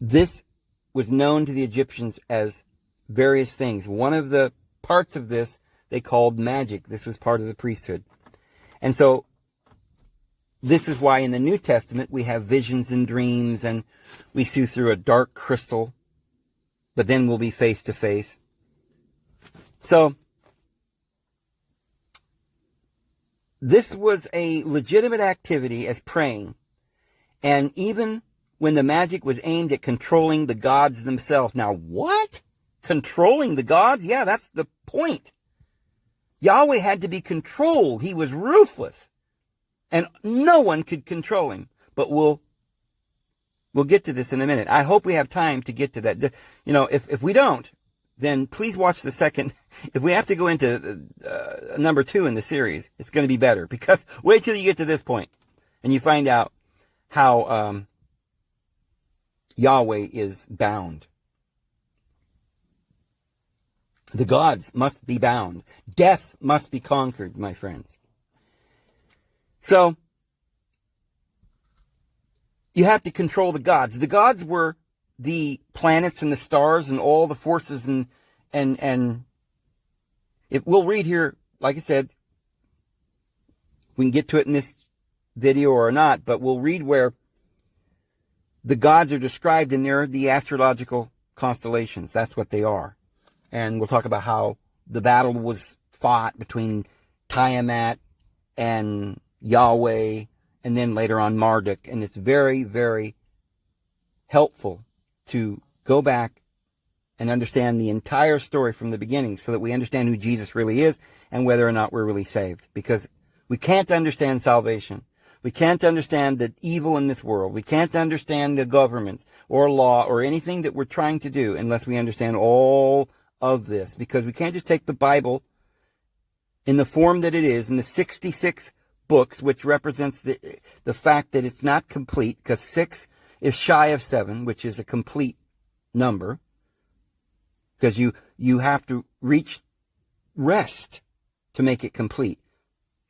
This was known to the Egyptians as various things. One of the parts of this they called magic. This was part of the priesthood. And so this is why in the New Testament we have visions and dreams, and we see through a dark crystal, but then we'll be face to face. So this was a legitimate activity as praying. And even when the magic was aimed at controlling the gods themselves. Now what? Controlling the gods? Yeah, that's the point. Yahweh had to be controlled. He was ruthless. And no one could control him. But we'll get to this in a minute. I hope we have time to get to that. You know, if we don't, then please watch the second. If we have to go into number 2 in the series, it's going to be better. Because wait till you get to this point and you find out how Yahweh is bound. The gods must be bound. Death must be conquered, my friends. So, you have to control the gods. The gods were the planets and the stars and all the forces and we'll read here, like I said, we can get to it in this video or not, but we'll read where the gods are described and they're the astrological constellations. That's what they are. And we'll talk about how the battle was fought between Tiamat and Yahweh, and then later on Marduk. And it's very, very helpful to go back and understand the entire story from the beginning so that we understand who Jesus really is and whether or not we're really saved. Because we can't understand salvation. We can't understand the evil in this world. We can't understand the governments or law or anything that we're trying to do unless we understand all of this. Because we can't just take the Bible in the form that it is, in the 66 books, which represents the fact that it's not complete, because 6 is shy of 7, which is a complete number. Because you have to reach rest to make it complete.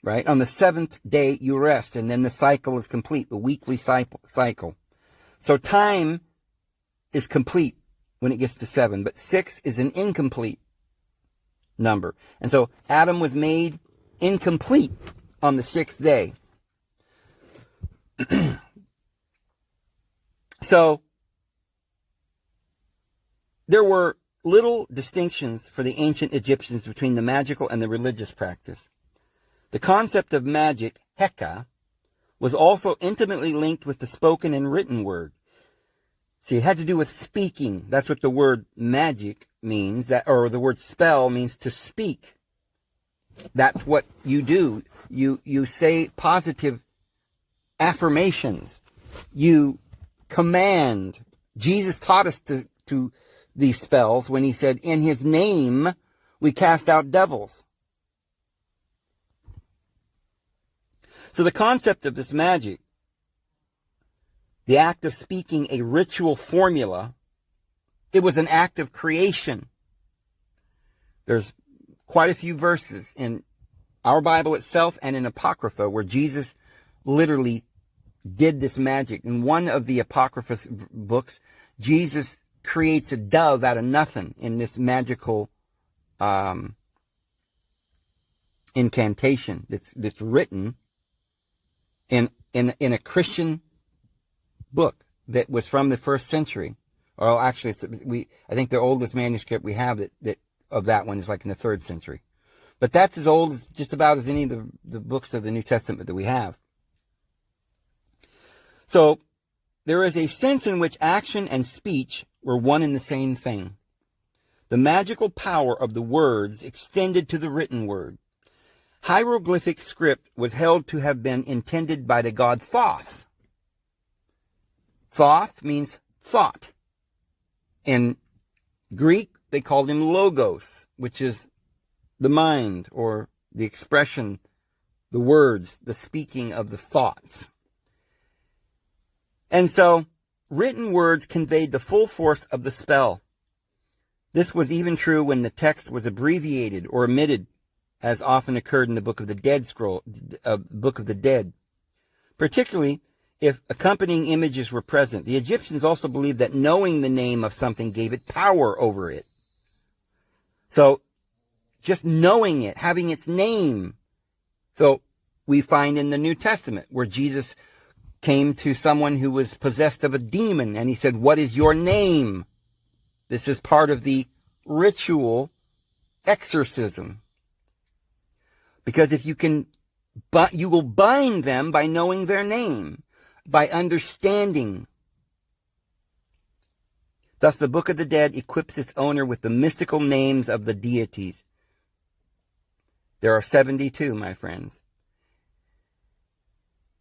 Right? On the 7th day you rest, and then the cycle is complete, the weekly cycle. So time is complete when it gets to 7, but 6 is an incomplete number. And so Adam was made incomplete on the 6th day. So there were little distinctions for the ancient Egyptians between the magical and the religious practice. The concept of magic, Heka, was also intimately linked with the spoken and written word. See, it had to do with speaking. That's what the word magic means, or the word spell means to speak. That's what you do. You say positive affirmations. You command. Jesus taught us to these spells when he said, in his name we cast out devils. So the concept of this magic, the act of speaking a ritual formula, it was an act of creation. There's quite a few verses in our Bible itself and in Apocrypha where Jesus literally did this magic. In one of the Apocrypha books, Jesus creates a dove out of nothing in this magical incantation that's written in a Christian book that was from the 1st century. Or actually, I think the oldest manuscript we have that of that one is like in the 3rd century. But that's as old as just about as any of the books of the New Testament that we have. So there is a sense in which action and speech were one and the same thing. The magical power of the words extended to the written word. Hieroglyphic script was held to have been intended by the god Thoth. Thoth means thought. In Greek, they called him Logos, which is the mind or the expression, the words, the speaking of the thoughts. And so, written words conveyed the full force of the spell. This was even true when the text was abbreviated or omitted, as often occurred in the Book of the Dead scroll, Book of the Dead, particularly if accompanying images were present. The Egyptians also believed that knowing the name of something gave it power over it. So just knowing it, having its name. So we find in the New Testament where Jesus came to someone who was possessed of a demon and he said, "What is your name?" This is part of the ritual exorcism. Because if you can, but you will bind them by knowing their name, by understanding. Thus, the Book of the Dead equips its owner with the mystical names of the deities. There are 72, my friends.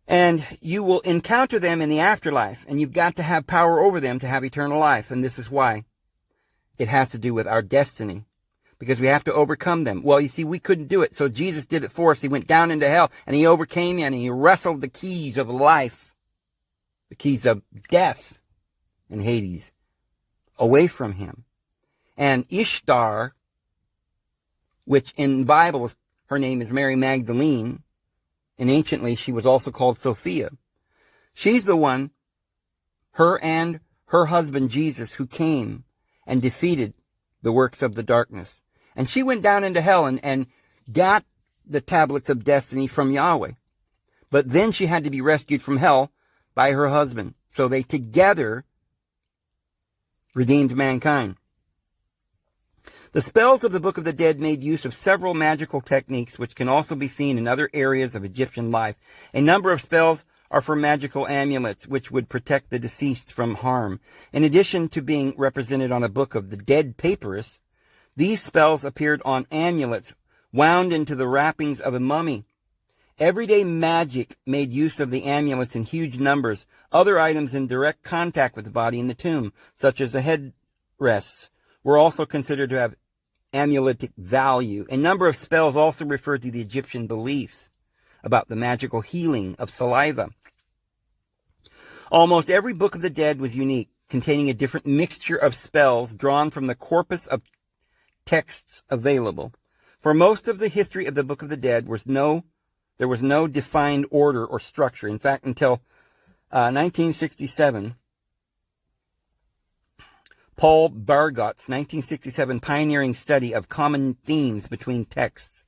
And you will encounter them in the afterlife, and you've got to have power over them to have eternal life. And this is why it has to do with our destiny, because we have to overcome them. Well, you see, we couldn't do it, so Jesus did it for us. He went down into hell, and he overcame and he wrestled the keys of life, the keys of death and Hades, away from him. And Ishtar, which in the Bible, her name is Mary Magdalene, and anciently she was also called Sophia. She's the one, her and her husband Jesus, who came and defeated the works of the darkness. And she went down into hell and got the tablets of destiny from Yahweh. But then she had to be rescued from hell by her husband. So they together redeemed mankind. The spells of the Book of the Dead made use of several magical techniques which can also be seen in other areas of Egyptian life. A number of spells are for magical amulets which would protect the deceased from harm. In addition to being represented on a Book of the Dead papyrus, these spells appeared on amulets wound into the wrappings of a mummy. Everyday magic made use of the amulets in huge numbers. Other items in direct contact with the body in the tomb, such as the headrests, were also considered to have amuletic value. A number of spells also referred to the Egyptian beliefs about the magical healing of saliva. Almost every Book of the Dead was unique, containing a different mixture of spells drawn from the corpus of texts available. For most of the history of the Book of the Dead, there was no defined order or structure. In fact, until 1967, Paul Bargot's 1967 pioneering study of common themes between texts,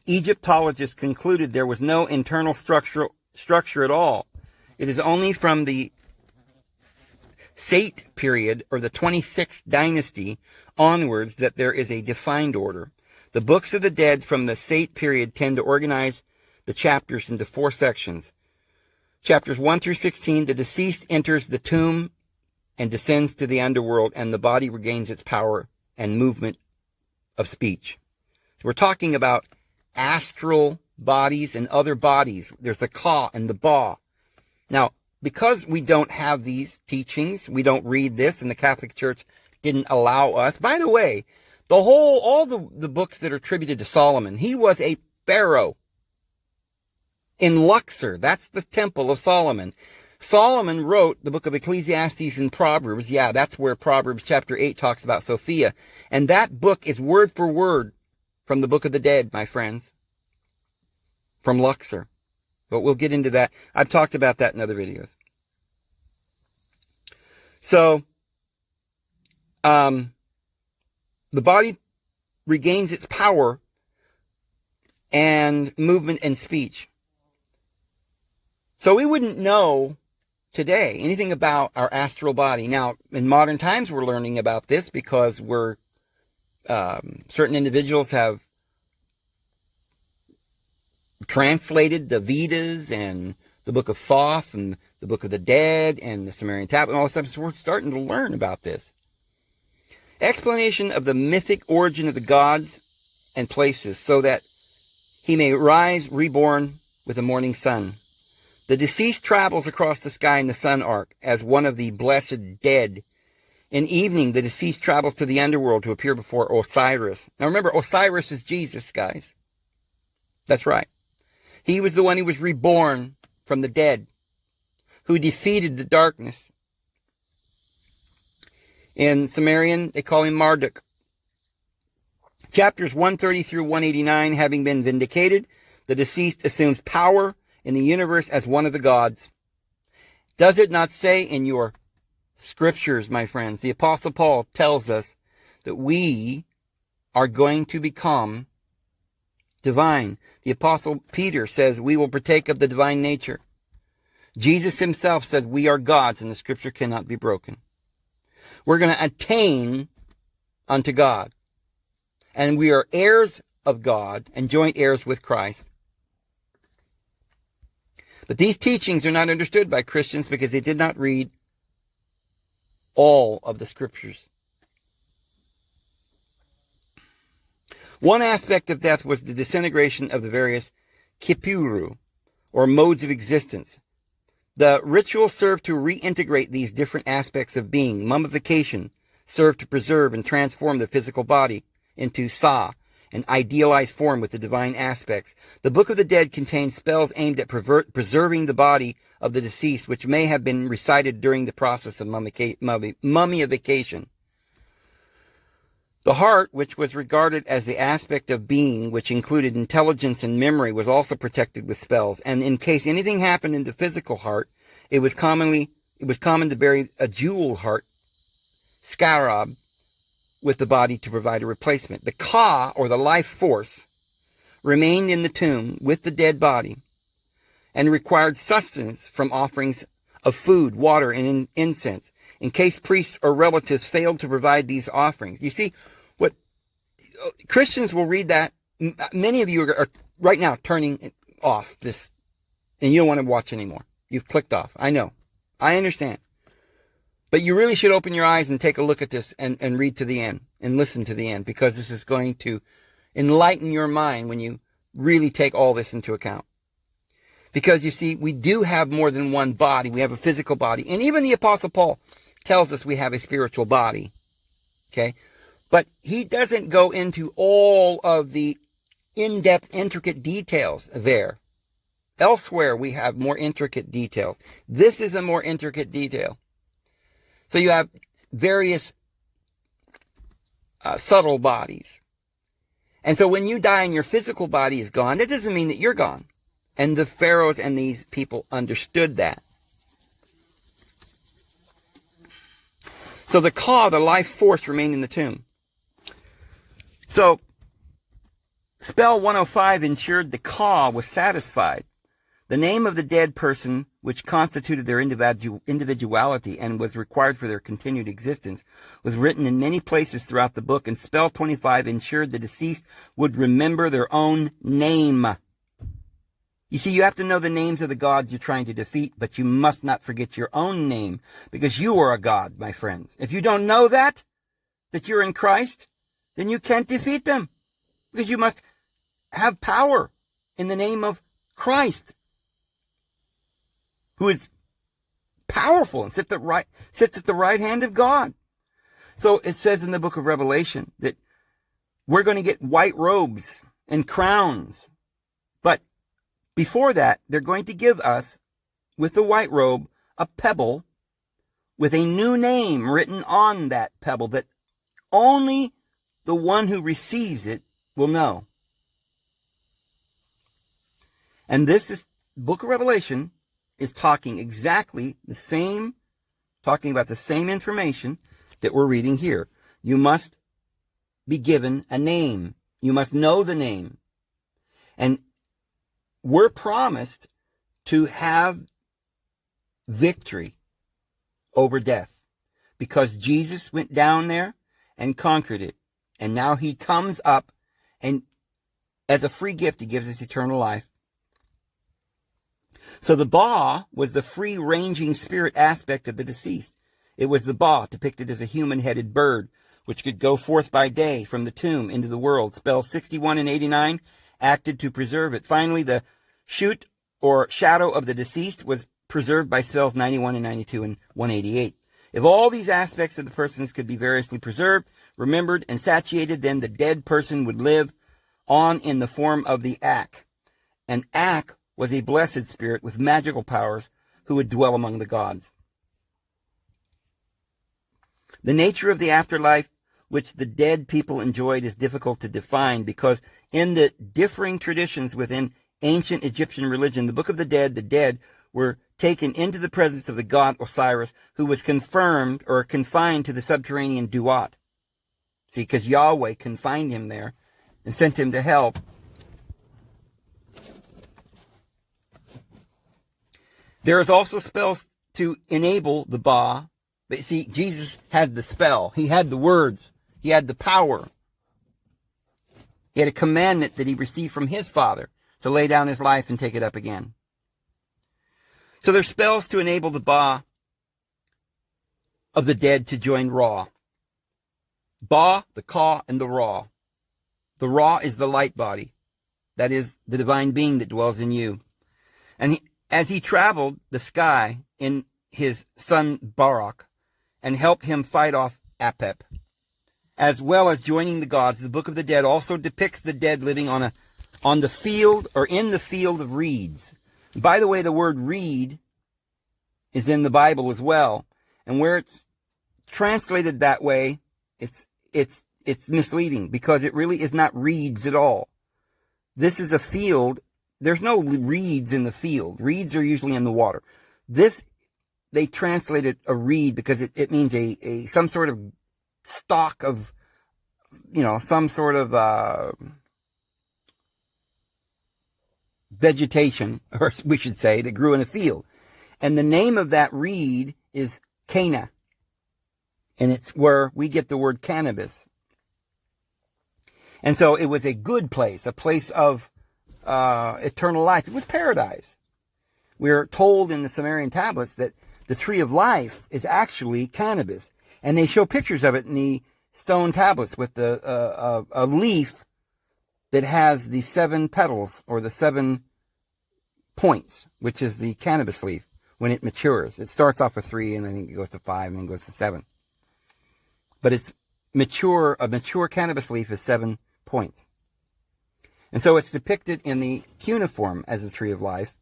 Egyptologists concluded there was no internal structure at all. It is only from the Sate period, or the 26th dynasty, onwards that there is a defined order. The books of the dead from the Sate period tend to organize the chapters into 4 sections. Chapters 1 through 16, the deceased enters the tomb and descends to the underworld, and the body regains its power and movement of speech. So we're talking about astral bodies and other bodies. There's the ka and the ba. Now, because we don't have these teachings, we don't read this, and the Catholic Church didn't allow us. By the way, all the books that are attributed to Solomon, he was a pharaoh in Luxor. That's the temple of Solomon. Solomon wrote the book of Ecclesiastes and Proverbs. Yeah, that's where Proverbs chapter 8 talks about Sophia. And that book is word for word from the Book of the Dead, my friends, from Luxor. But we'll get into that. I've talked about that in other videos. So, the body regains its power and movement and speech. So we wouldn't know today anything about our astral body. Now, in modern times, we're learning about this because certain individuals have translated the Vedas and the Book of Thoth and the Book of the Dead and the Sumerian Tablet and all this stuff. So we're starting to learn about this. Explanation of the mythic origin of the gods and places, so that he may rise reborn with the morning sun. The deceased travels across the sky in the sun arc as one of the blessed dead. In evening, the deceased travels to the underworld to appear before Osiris. Now remember, Osiris is Jesus, guys. That's right. He was the one who was reborn from the dead, who defeated the darkness. In Sumerian, they call him Marduk. Chapters 130 through 189, having been vindicated, the deceased assumes power in the universe as one of the gods. Does it not say in your scriptures, my friends? The Apostle Paul tells us that we are going to become divine. The Apostle Peter says we will partake of the divine nature. Jesus himself says we are gods and the scripture cannot be broken. We're going to attain unto God. And we are heirs of God and joint heirs with Christ. But these teachings are not understood by Christians because they did not read all of the scriptures. One aspect of death was the disintegration of the various kipuru, or modes of existence. The ritual served to reintegrate these different aspects of being. Mummification served to preserve and transform the physical body into sa, an idealized form with the divine aspects. The Book of the Dead contains spells aimed at preserving the body of the deceased, which may have been recited during the process of mummification. The heart, which was regarded as the aspect of being, which included intelligence and memory, was also protected with spells. And in case anything happened in the physical heart, it was common to bury a jewel heart, scarab, with the body to provide a replacement. The ka, or the life force, remained in the tomb with the dead body and required sustenance from offerings of food, water, and incense in case priests or relatives failed to provide these offerings. You see, what Christians will read that. Many of you are right now turning off this, and you don't want to watch anymore. You've clicked off. I know. I understand. But you really should open your eyes and take a look at this and read to the end and listen to the end, because this is going to enlighten your mind when you really take all this into account. Because you see, we do have more than one body. We have a physical body. And even the Apostle Paul tells us we have a spiritual body. Okay? But he doesn't go into all of the in-depth, intricate details there. Elsewhere, we have more intricate details. This is a more intricate detail. So you have various subtle bodies. And so when you die and your physical body is gone, that doesn't mean that you're gone. And the pharaohs and these people understood that. So the ka, the life force, remained in the tomb. So spell 105 ensured the ka was satisfied. The name of the dead person, which constituted their individuality and was required for their continued existence, was written in many places throughout the book, and spell 25 ensured the deceased would remember their own name. You see, you have to know the names of the gods you're trying to defeat, but you must not forget your own name, because you are a god, my friends. If you don't know that you're in Christ, then you can't defeat them, because you must have power in the name of Christ, who is powerful and sits at the right hand of God. So it says in the book of Revelation that we're going to get white robes and crowns. But before that, they're going to give us, with the white robe, a pebble with a new name written on that pebble that only the one who receives it will know. And this is book of Revelation is talking exactly the same, talking about the same information that we're reading here. You must be given a name. You must know the name. And we're promised to have victory over death, because Jesus went down there and conquered it. And now he comes up, and as a free gift, he gives us eternal life. So the Ba was the free-ranging spirit aspect of the deceased. It was the Ba, depicted as a human-headed bird, which could go forth by day from the tomb into the world. Spells 61 and 89 acted to preserve it. Finally, the shoot, or shadow of the deceased, was preserved by spells 91 and 92 and 188. If all these aspects of the persons could be variously preserved, remembered, and satiated, then the dead person would live on in the form of the Ak. And Ak was a blessed spirit with magical powers who would dwell among the gods. The nature of the afterlife which the dead people enjoyed is difficult to define, because in the differing traditions within ancient Egyptian religion, the Book of the dead were taken into the presence of the god Osiris, who was confirmed or confined to the subterranean Duat. See, because Yahweh confined him there and sent him to hell. There is also spells to enable the Ba. But see, Jesus had the spell. He had the words. He had the power. He had a commandment that he received from his Father to lay down his life and take it up again. So there's spells to enable the Ba of the dead to join Ra. Ba, the Ka, and the Ra. The Ra is the light body. That is the divine being that dwells in you. And as he traveled the sky in his son Barak and helped him fight off Apep, as well as joining the gods, the Book of the Dead also depicts the dead living on the field or in the field of reeds. By the way, the word reed is in the Bible as well. And where it's translated that way, it's misleading because it really is not reeds at all. This is a field. There's no reeds in the field. Reeds are usually in the water. This, they translated a reed because it means some sort of stalk of, some sort of vegetation, or we should say, that grew in a field. And the name of that reed is Cana. And it's where we get the word cannabis. And so it was a good place, a place of eternal life. It was paradise. We're told in the Sumerian tablets that the tree of life is actually cannabis. And they show pictures of it in the stone tablets with a leaf that has the 7 petals or the 7 points, which is the cannabis leaf when it matures. It starts off with 3 and then it goes to 5 and then goes to 7. But a mature cannabis leaf is 7 points. And so it's depicted in the cuneiform as the tree of life.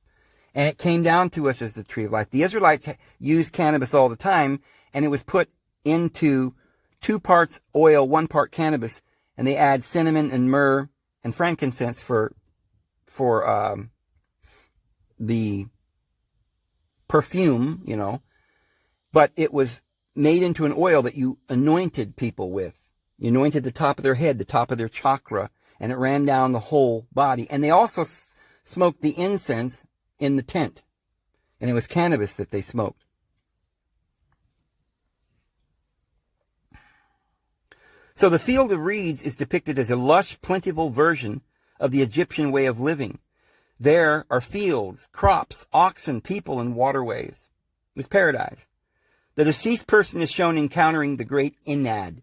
And it came down to us as the tree of life. The Israelites used cannabis all the time, and it was put into 2 parts oil, 1 part cannabis, and they add cinnamon and myrrh and frankincense for the perfume, but it was made into an oil that you anointed people with. You anointed the top of their head, the top of their chakra, and it ran down the whole body. And they also smoked the incense in the tent, and it was cannabis that they smoked. So the field of reeds is depicted as a lush, plentiful version of the Egyptian way of living. There are fields, crops, oxen, people, and waterways. It was paradise. The deceased person is shown encountering the great Enad,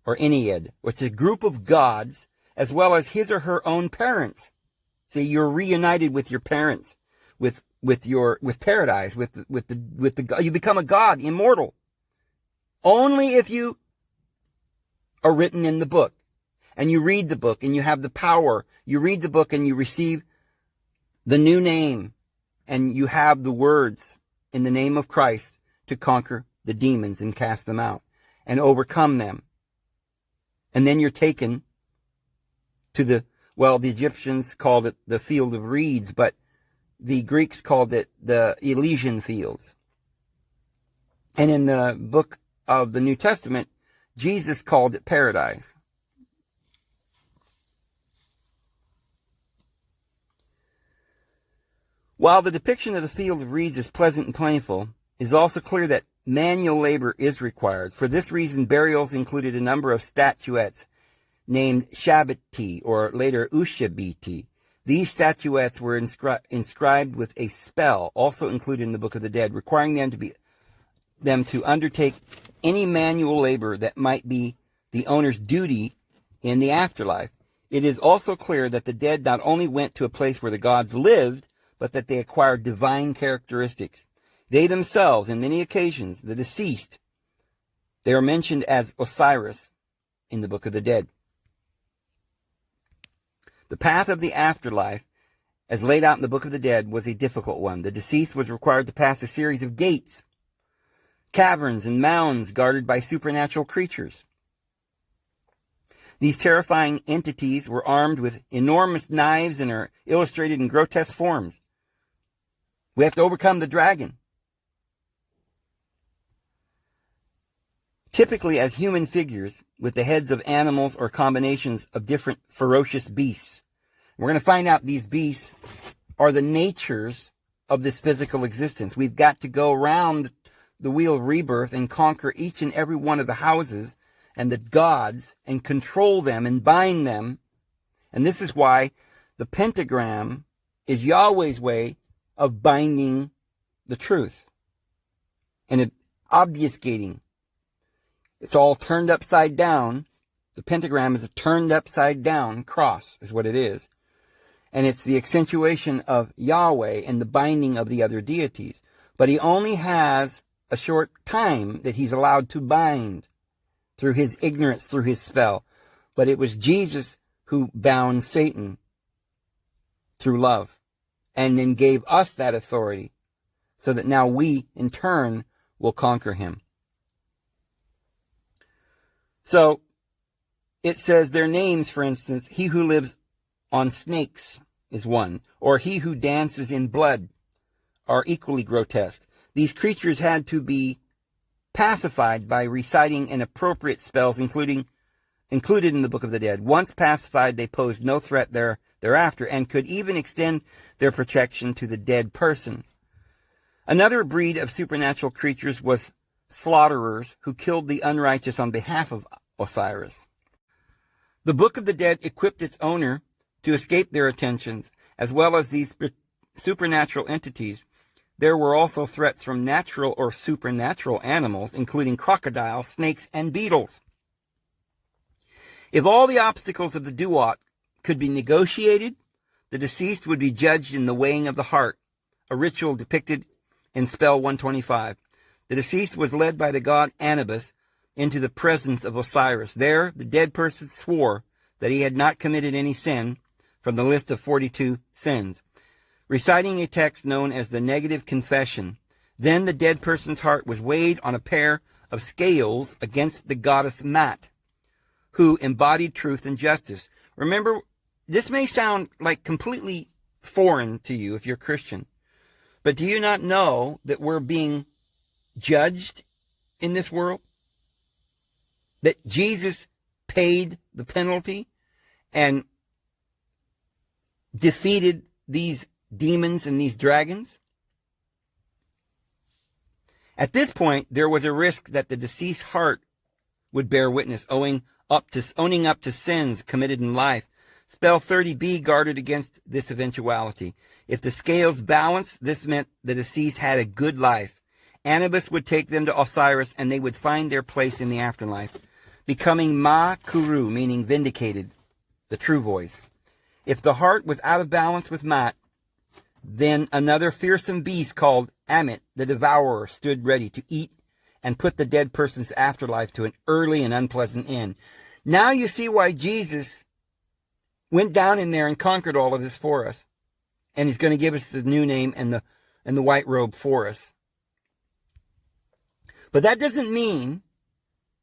or Ennead, which is a group of gods, as well as his or her own parents. See, you're reunited with your parents, with paradise, you become a god, immortal. Only if you are written in the book, and you read the book, and you have the power. You read the book, and you receive the new name, and you have the words in the name of Christ to conquer the demons and cast them out and overcome them. And then you're taken to the Egyptians called it the field of reeds, but the Greeks called it the Elysian fields. And in the book of the New Testament, Jesus called it paradise. While the depiction of the field of reeds is pleasant and plentiful, it is also clear that manual labor is required. For this reason, burials included a number of statuettes named Shabbati, or later Ushabiti. These statuettes were inscribed with a spell, also included in the Book of the Dead, requiring them to undertake any manual labor that might be the owner's duty in the afterlife. It is also clear that the dead not only went to a place where the gods lived, but that they acquired divine characteristics. They themselves, in many occasions, the deceased, they are mentioned as Osiris in the Book of the Dead. The path of the afterlife, as laid out in the Book of the Dead, was a difficult one. The deceased was required to pass a series of gates, caverns, and mounds guarded by supernatural creatures. These terrifying entities were armed with enormous knives and are illustrated in grotesque forms. We have to overcome the dragon. Typically as human figures with the heads of animals or combinations of different ferocious beasts. We're going to find out these beasts are the natures of this physical existence. We've got to go around the wheel of rebirth and conquer each and every one of the houses and the gods and control them and bind them. And this is why the pentagram is Yahweh's way of binding the truth and obfuscating. It's all turned upside down. The pentagram is a turned upside down cross, is what it is. And it's the accentuation of Yahweh and the binding of the other deities. But he only has a short time that he's allowed to bind through his ignorance, through his spell. But it was Jesus who bound Satan through love and then gave us that authority so that now we, in turn, will conquer him. So it says their names, for instance, he who lives on snakes is one, or he who dances in blood are equally grotesque. These creatures had to be pacified by reciting inappropriate spells, included in the Book of the Dead. Once pacified, they posed no threat thereafter and could even extend their protection to the dead person. Another breed of supernatural creatures was slaughterers who killed the unrighteous on behalf of Osiris. The Book of the Dead equipped its owner to escape their attentions, as well as these supernatural entities. There were also threats from natural or supernatural animals, including crocodiles, snakes, and beetles. If all the obstacles of the duat could be negotiated, the deceased would be judged in the weighing of the heart, a ritual depicted in spell 125. The deceased was led by the god Anubis into the presence of Osiris. There, the dead person swore that he had not committed any sin from the list of 42 sins, reciting a text known as the negative confession. Then the dead person's heart was weighed on a pair of scales against the goddess Mat, who embodied truth and justice. Remember, this may sound like completely foreign to you if you're Christian, but do you not know that we're being judged in this world? That Jesus paid the penalty and defeated these demons and these dragons? At this point, there was a risk that the deceased's heart would bear witness, owning up to sins committed in life. Spell 30b guarded against this eventuality. If the scales balanced, this meant the deceased had a good life. Anubis would take them to Osiris, and they would find their place in the afterlife, becoming Ma Kuru, meaning vindicated, the true voice. If the heart was out of balance with Mat, then another fearsome beast called Amit, the devourer, stood ready to eat and put the dead person's afterlife to an early and unpleasant end. Now you see why Jesus went down in there and conquered all of this for us. And he's going to give us the new name and the white robe for us. But that doesn't mean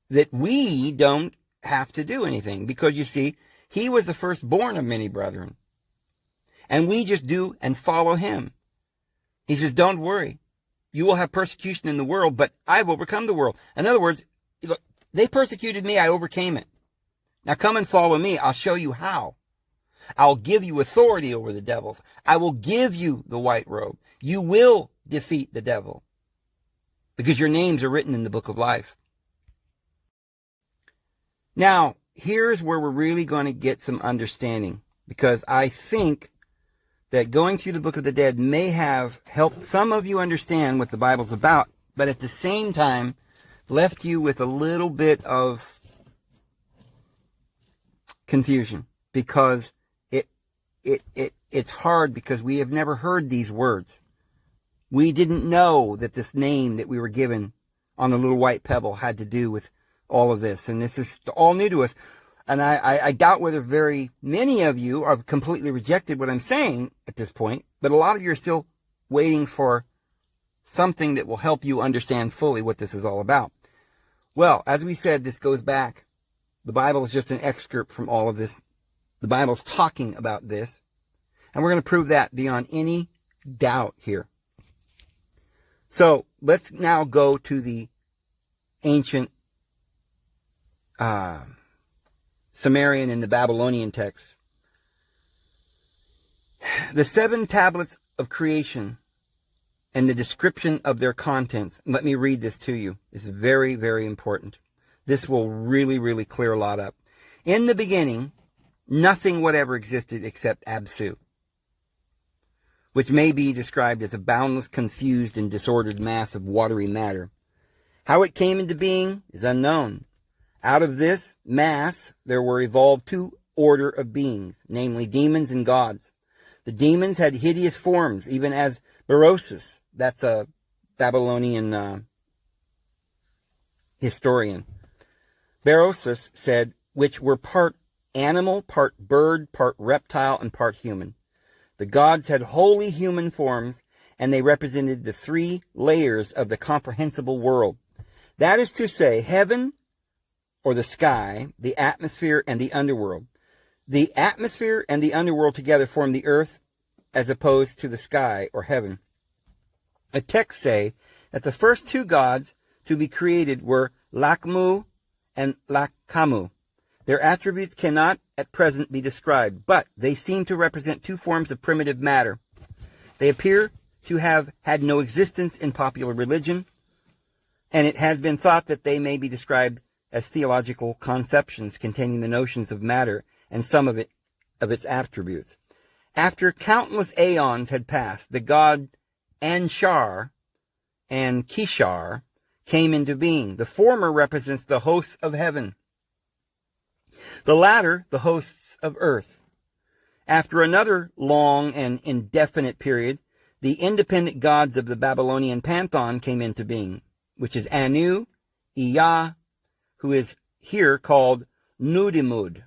that we don't have to do anything, because you see, he was the firstborn of many brethren. And we just do and follow him. He says, don't worry. You will have persecution in the world, but I've overcome the world. In other words, look, they persecuted me, I overcame it. Now come and follow me. I'll show you how. I'll give you authority over the devils. I will give you the white robe. You will defeat the devil, because your names are written in the book of life. Now, here's where we're really going to get some understanding, because I think that going through the Book of the Dead may have helped some of you understand what the Bible's about, but at the same time left you with a little bit of confusion, because it's hard, because we have never heard these words. We didn't know that this name that we were given on the little white pebble had to do with all of this, and this is all new to us. And I doubt whether very many of you have completely rejected what I'm saying at this point, but a lot of you are still waiting for something that will help you understand fully what this is all about. Well, as we said, this goes back. The Bible is just an excerpt from all of this. The Bible's talking about this, and we're going to prove that beyond any doubt here. So let's now go to the ancient Sumerian and the Babylonian texts. The 7 tablets of creation and the description of their contents. Let me read this to you. It's very, very important. This will really, really clear a lot up. In the beginning, nothing whatever existed except Absu, which may be described as a boundless, confused, and disordered mass of watery matter. How it came into being is unknown. Out of this mass, there were evolved 2 order of beings, namely demons and gods. The demons had hideous forms, even as Berosus, that's a Babylonian historian. Berosus said, which were part animal, part bird, part reptile, and part human. The gods had wholly human forms, and they represented the 3 layers of the comprehensible world. That is to say, heaven, or the sky, the atmosphere, and the underworld. The atmosphere and the underworld together form the earth, as opposed to the sky or heaven. A text say that the first 2 gods to be created were Lakmu and Lakamu. Their attributes cannot at present be described, but they seem to represent 2 forms of primitive matter. They appear to have had no existence in popular religion, and it has been thought that they may be described as theological conceptions containing the notions of matter and some of its attributes. After countless aeons had passed, the god Anshar and Kishar came into being. The former represents the hosts of heaven, the latter the hosts of earth. After another long and indefinite period, the independent gods of the Babylonian pantheon came into being, which is Anu, Ea, who is here called Nudimud,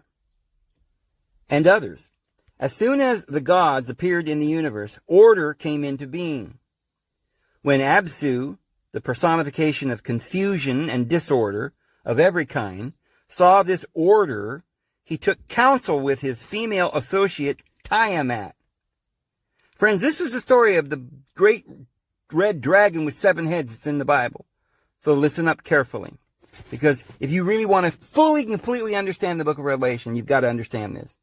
and others. As soon as the gods appeared in the universe, order came into being. When Absu, the personification of confusion and disorder of every kind, saw this order, he took counsel with his female associate Tiamat. Friends, this is the story of the great red dragon with 7 heads that's in the Bible. So listen up carefully, because if you really want to fully, completely understand the book of Revelation, you've got to understand this.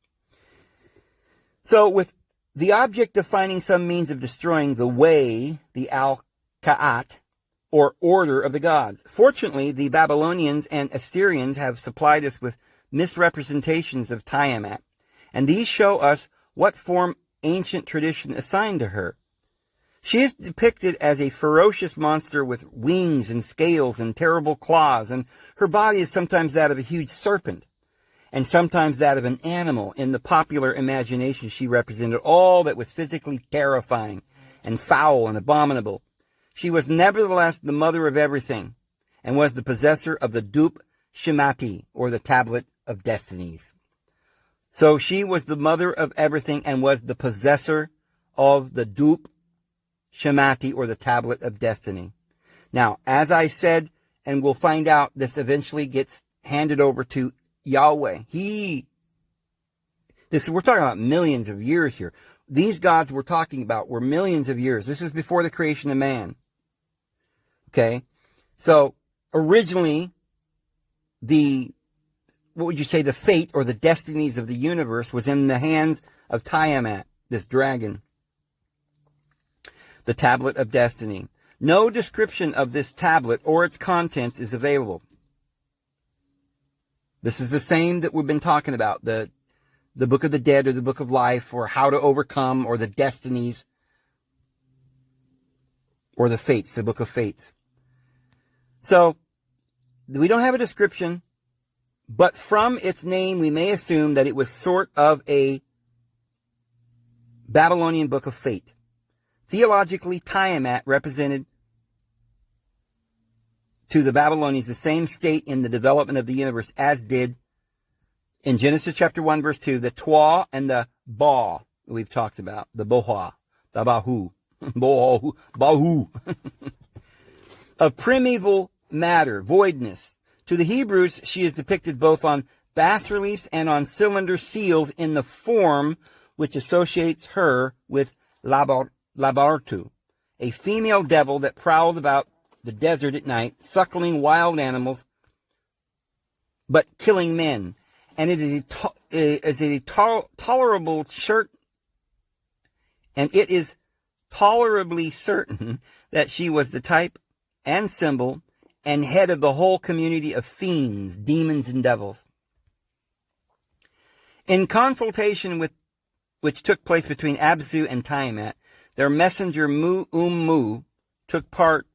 So with the object of finding some means of destroying the way, the Al-Ka'at, or order of the gods. Fortunately, the Babylonians and Assyrians have supplied us with misrepresentations of Tiamat, and these show us what form ancient tradition assigned to her. She is depicted as a ferocious monster with wings and scales and terrible claws, and her body is sometimes that of a huge serpent, and sometimes that of an animal. In the popular imagination, she represented all that was physically terrifying and foul and abominable. She was nevertheless the mother of everything, and was the possessor of the Dup Shemati, or the Tablet of Destinies. So she was the mother of everything and was the possessor of the Dup Shemati, or the Tablet of Destiny. Now, as I said, and we'll find out, this eventually gets handed over to Yahweh. We're talking about millions of years here. These gods we're talking about were millions of years. This is before the creation of man. Okay? So, originally, the fate or the destinies of the universe was in the hands of Tiamat, this dragon. The Tablet of Destiny. No description of this tablet or its contents is available. This is the same that we've been talking about, the Book of the Dead or the Book of Life, or How to Overcome, or the Destinies, or the Fates, the Book of Fates. So, we don't have a description, but from its name we may assume that it was sort of a Babylonian Book of Fate. Theologically, Tiamat represented to the Babylonians the same state in the development of the universe as did, in Genesis chapter 1, verse 2, the Twa and the Ba we've talked about, the Boha, the Bahu, Bahu, of primeval matter, voidness. To the Hebrews, she is depicted both on bas-reliefs and on cylinder seals in the form which associates her with Labartu, a female devil that prowled about the desert at night, suckling wild animals, but killing men. And it is tolerably certain that she was the type and symbol and head of the whole community of fiends, demons, and devils. In consultation which took place between Absu and Tiamat, their messenger Mu took part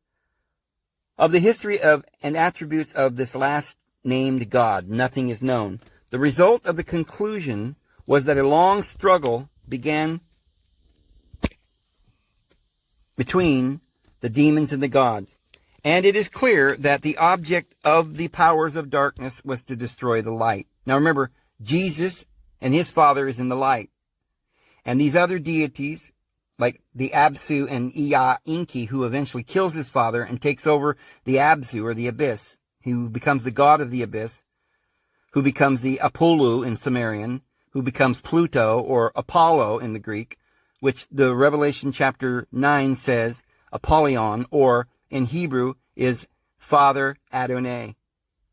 of the history of and attributes of this last named god. Nothing is known. The result of the conclusion was that a long struggle began between the demons and the gods. And it is clear that the object of the powers of darkness was to destroy the light. Now remember, Jesus and his Father is in the light. And these other deities, like the Absu and Ea Enki, who eventually kills his father and takes over the Absu, or the abyss, who becomes the god of the abyss, who becomes the Apollo in Sumerian, who becomes Pluto, or Apollo in the Greek, which the Revelation chapter 9 says Apollyon, or in Hebrew is Father Adonai,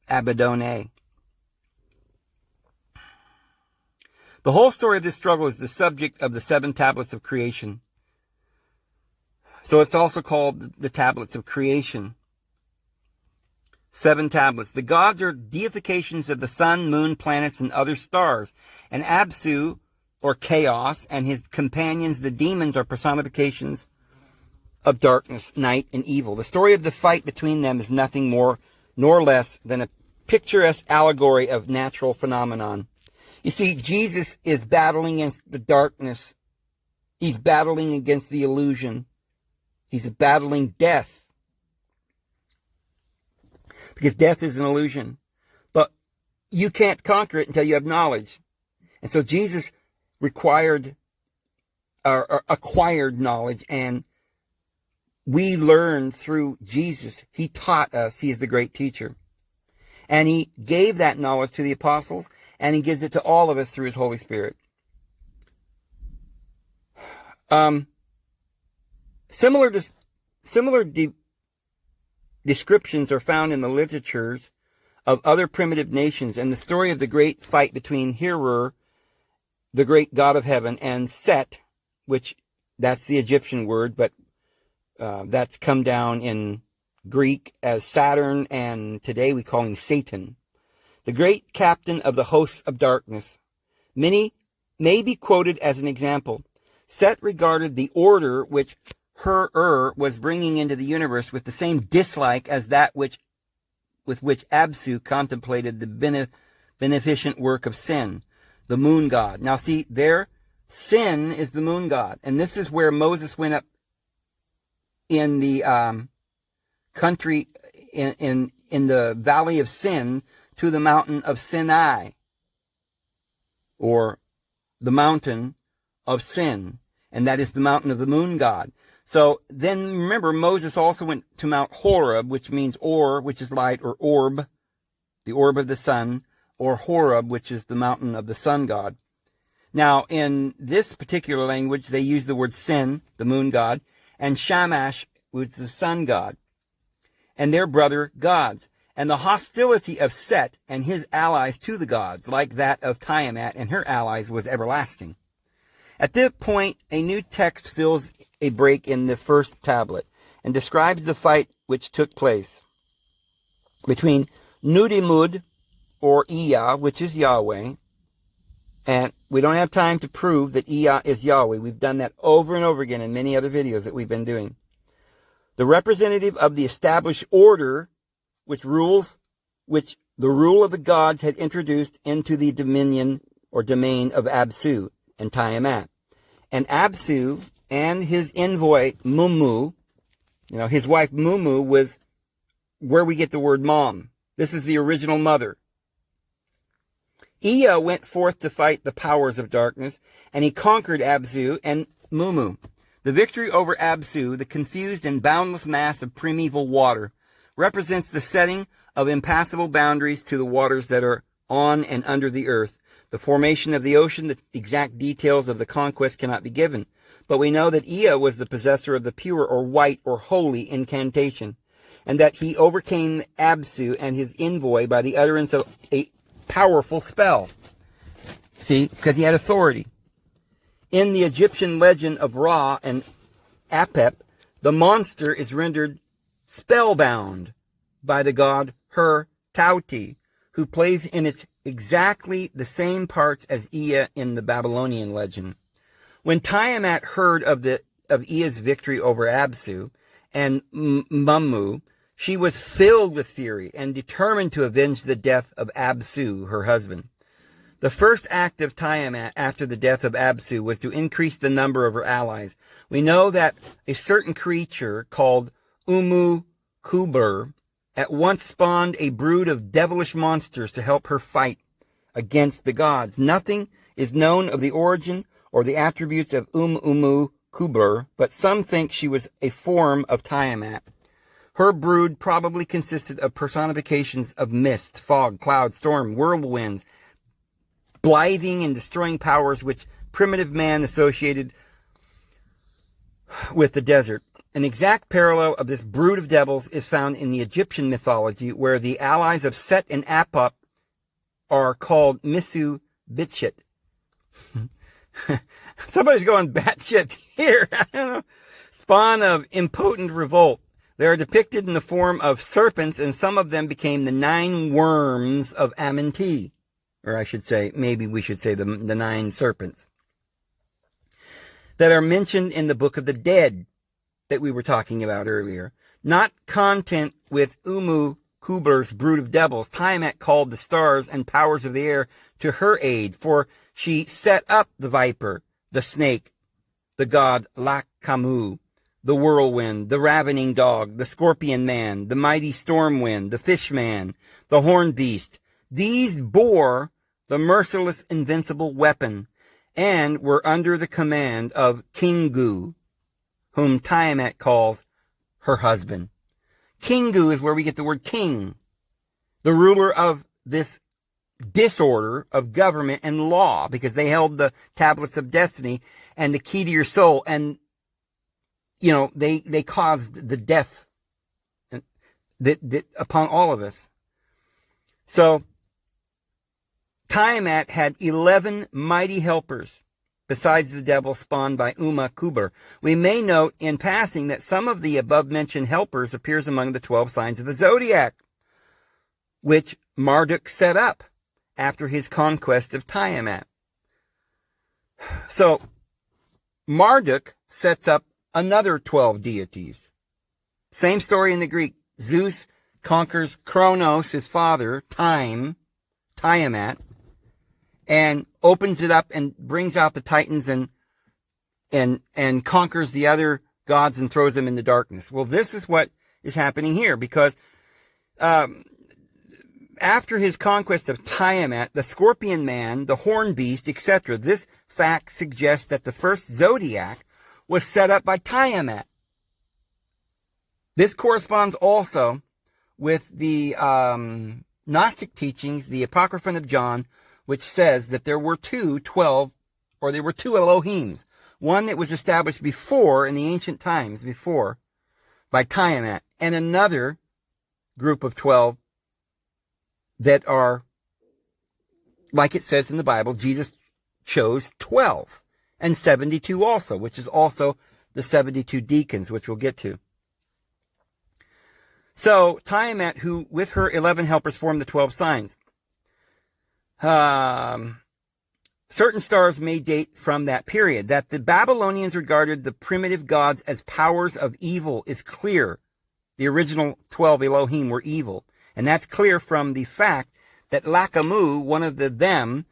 Abaddonai. The whole story of this struggle is the subject of the 7 tablets of creation. So it's also called the tablets of creation. 7 tablets. The gods are deifications of the sun, moon, planets, and other stars. And Absu, or chaos, and his companions, the demons, are personifications of darkness, night, and evil. The story of the fight between them is nothing more nor less than a picturesque allegory of natural phenomenon. You see, Jesus is battling against the darkness. He's battling against the illusion. He's battling death. Because death is an illusion. But you can't conquer it until you have knowledge. And so Jesus acquired knowledge, and we learn through Jesus. He taught us. He is the great teacher. And he gave that knowledge to the apostles, and he gives it to all of us through his Holy Spirit. Similar descriptions are found in the literatures of other primitive nations, and the story of the great fight between Heru, the great god of heaven, and Set, which that's the Egyptian word, but that's come down in Greek as Saturn, and today we call him Satan, the great captain of the hosts of darkness. Many may be quoted as an example. Set regarded the order which Her was bringing into the universe with the same dislike as that with which Absu contemplated the beneficent work of Sin, the moon god. Now see, there, Sin is the moon god, and this is where Moses went up in the country, in the valley of Sin, to the mountain of Sinai, or the mountain of Sin, and that is the mountain of the moon god. So then remember, Moses also went to Mount Horeb, which means or, which is light, or orb, the orb of the sun, or Horeb, which is the mountain of the sun god. Now, in this particular language, they use the word Sin, the moon god, and Shamash, which is the sun god, and their brother gods. And the hostility of Set and his allies to the gods, like that of Tiamat and her allies, was everlasting. At this point, a new text fills a break in the first tablet and describes the fight which took place between Nudimud, or Ea, which is Yahweh, and we don't have time to prove that Ea is Yahweh. We've done that over and over again in many other videos that we've been doing. The representative of the established order which the rule of the gods had introduced into the dominion or domain of Absu and Tiamat. And Absu and his envoy Mumu, his wife Mumu was where we get the word mom. This is the original mother. Ea went forth to fight the powers of darkness, and he conquered Absu and Mumu. The victory over Absu, the confused and boundless mass of primeval water, represents the setting of impassable boundaries to the waters that are on and under the earth. The formation of the ocean, the exact details of the conquest cannot be given. But we know that Ea was the possessor of the pure or white or holy incantation, and that he overcame Absu and his envoy by the utterance of a powerful spell. See, because he had authority. In the Egyptian legend of Ra and Apep, the monster is rendered spellbound by the god Her-Tauti, who plays in its exactly the same parts as Ea in the Babylonian legend. When Tiamat heard of Ea's victory over Absu and Mummu, she was filled with fury and determined to avenge the death of Absu, her husband. The first act of Tiamat after the death of Absu was to increase the number of her allies. We know that a certain creature called Umu Kubur at once spawned a brood of devilish monsters to help her fight against the gods. Nothing is known of the origin or the attributes of Umu Kubur, but some think she was a form of Tiamat. Her brood probably consisted of personifications of mist, fog, cloud, storm, whirlwinds, blithing and destroying powers which primitive man associated with the desert. An exact parallel of this brood of devils is found in the Egyptian mythology, where the allies of Set and Apep are called Misu Bitchit. Somebody's going batshit here. I don't know. Spawn of impotent revolt. They are depicted in the form of serpents, and some of them became the 9 worms of Amunti. Or I should say, maybe we should say the 9 serpents that are mentioned in the Book of the Dead that we were talking about earlier. Not content with Umu Kubur's brood of devils, Tiamat called the stars and powers of the air to her aid, for she set up the viper, the snake, the god Lakamu, the whirlwind, the ravening dog, the scorpion man, the mighty storm wind, the fish man, the horned beast. These bore the merciless invincible weapon and were under the command of Kingu, whom Tiamat calls her husband. Kingu is where we get the word king, the ruler of this disorder of government and law, because they held the tablets of destiny and the key to your soul, and they caused the death that upon all of us. So Tiamat had 11 mighty helpers besides the devil spawned by Umu Kubur. We may note in passing that some of the above-mentioned helpers appears among the 12 signs of the zodiac, which Marduk set up after his conquest of Tiamat. So Marduk sets up another 12 deities. Same story in the Greek. Zeus conquers Kronos, his father, Tiamat, and opens it up and brings out the Titans and conquers the other gods and throws them into darkness. Well, this is what is happening here, because after his conquest of Tiamat, the scorpion man, the horned beast, etc., this fact suggests that the first zodiac was set up by Tiamat. This corresponds also with the Gnostic teachings, the Apocryphon of John, which says that there were two Elohims. One that was established before, in the ancient times, before, by Tiamat, and another group of 12 that are, like it says in the Bible, Jesus chose 12, and 72 also, which is also the 72 deacons, which we'll get to. So Tiamat, who with her 11 helpers formed the 12 signs. Certain stars may date from that period. That the Babylonians regarded the primitive gods as powers of evil is clear. The original 12 Elohim were evil. And that's clear from the fact that Lakamu, one of the them,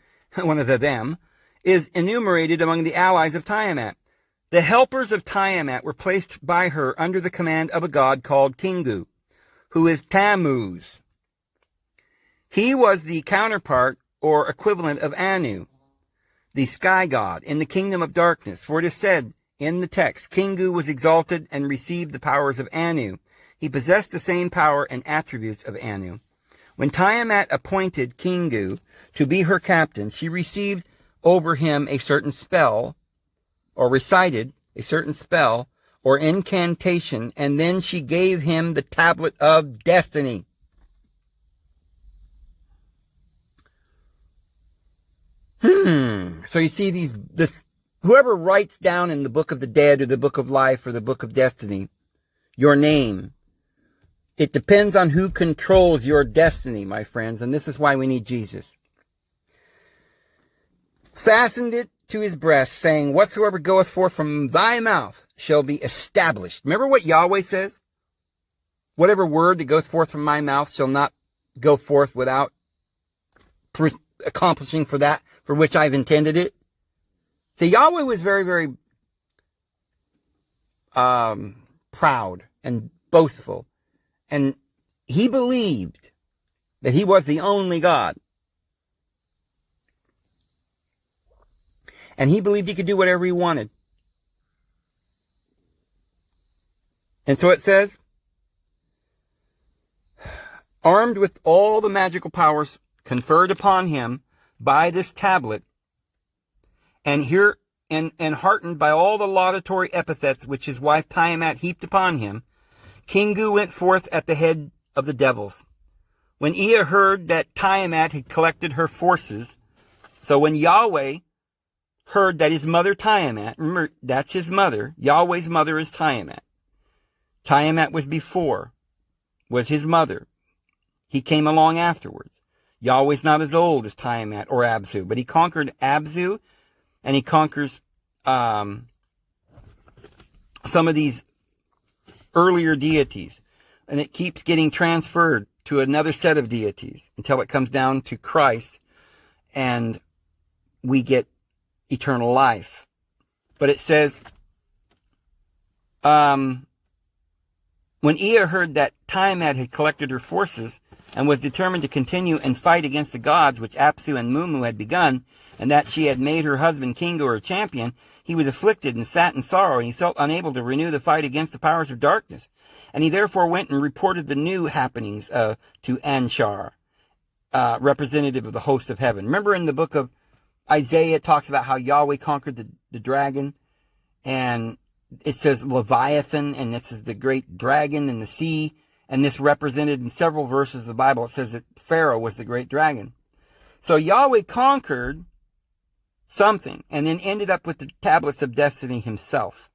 is enumerated among the allies of Tiamat. The helpers of Tiamat were placed by her under the command of a god called Kingu, who is Tammuz. He was the counterpart or equivalent of Anu, the sky god, in the kingdom of darkness. For it is said in the text, Kingu was exalted and received the powers of Anu. He possessed the same power and attributes of Anu. When Tiamat appointed Kingu to be her captain, she received over him a certain spell, or recited a certain spell, or incantation, and then she gave him the tablet of destiny. So you see whoever writes down in the book of the dead or the book of life or the book of destiny, your name, it depends on who controls your destiny, my friends, and this is why we need Jesus. Fastened it to his breast, saying, whatsoever goeth forth from thy mouth shall be established. Remember what Yahweh says? Whatever word that goes forth from my mouth shall not go forth without accomplishing for that for which I've intended it. So Yahweh was very, very proud and boastful. And he believed that he was the only God. And he believed he could do whatever he wanted. And so it says, armed with all the magical powers conferred upon him by this tablet, and heartened by all the laudatory epithets which his wife Tiamat heaped upon him, Kingu went forth at the head of the devils. When Ea heard that Tiamat had collected her forces, so when Yahweh heard that his mother Tiamat, remember, that's his mother, Yahweh's mother is Tiamat. Tiamat was his mother. He came along afterwards. Yahweh's not as old as Tiamat or Abzu, but he conquered Abzu, and he conquers some of these earlier deities. And it keeps getting transferred to another set of deities until it comes down to Christ, and we get eternal life. But it says, when Ea heard that Tiamat had collected her forces and was determined to continue and fight against the gods which Apsu and Mumu had begun, and that she had made her husband Kingu her champion, he was afflicted and sat in sorrow, and he felt unable to renew the fight against the powers of darkness. And he therefore went and reported the new happenings to Anshar, representative of the host of heaven. Remember in the book of Isaiah, it talks about how Yahweh conquered the dragon, and it says Leviathan, and this is the great dragon in the sea, and this represented in several verses of the Bible. It says that Pharaoh was the great dragon. So Yahweh conquered something, and then ended up with the tablets of destiny himself.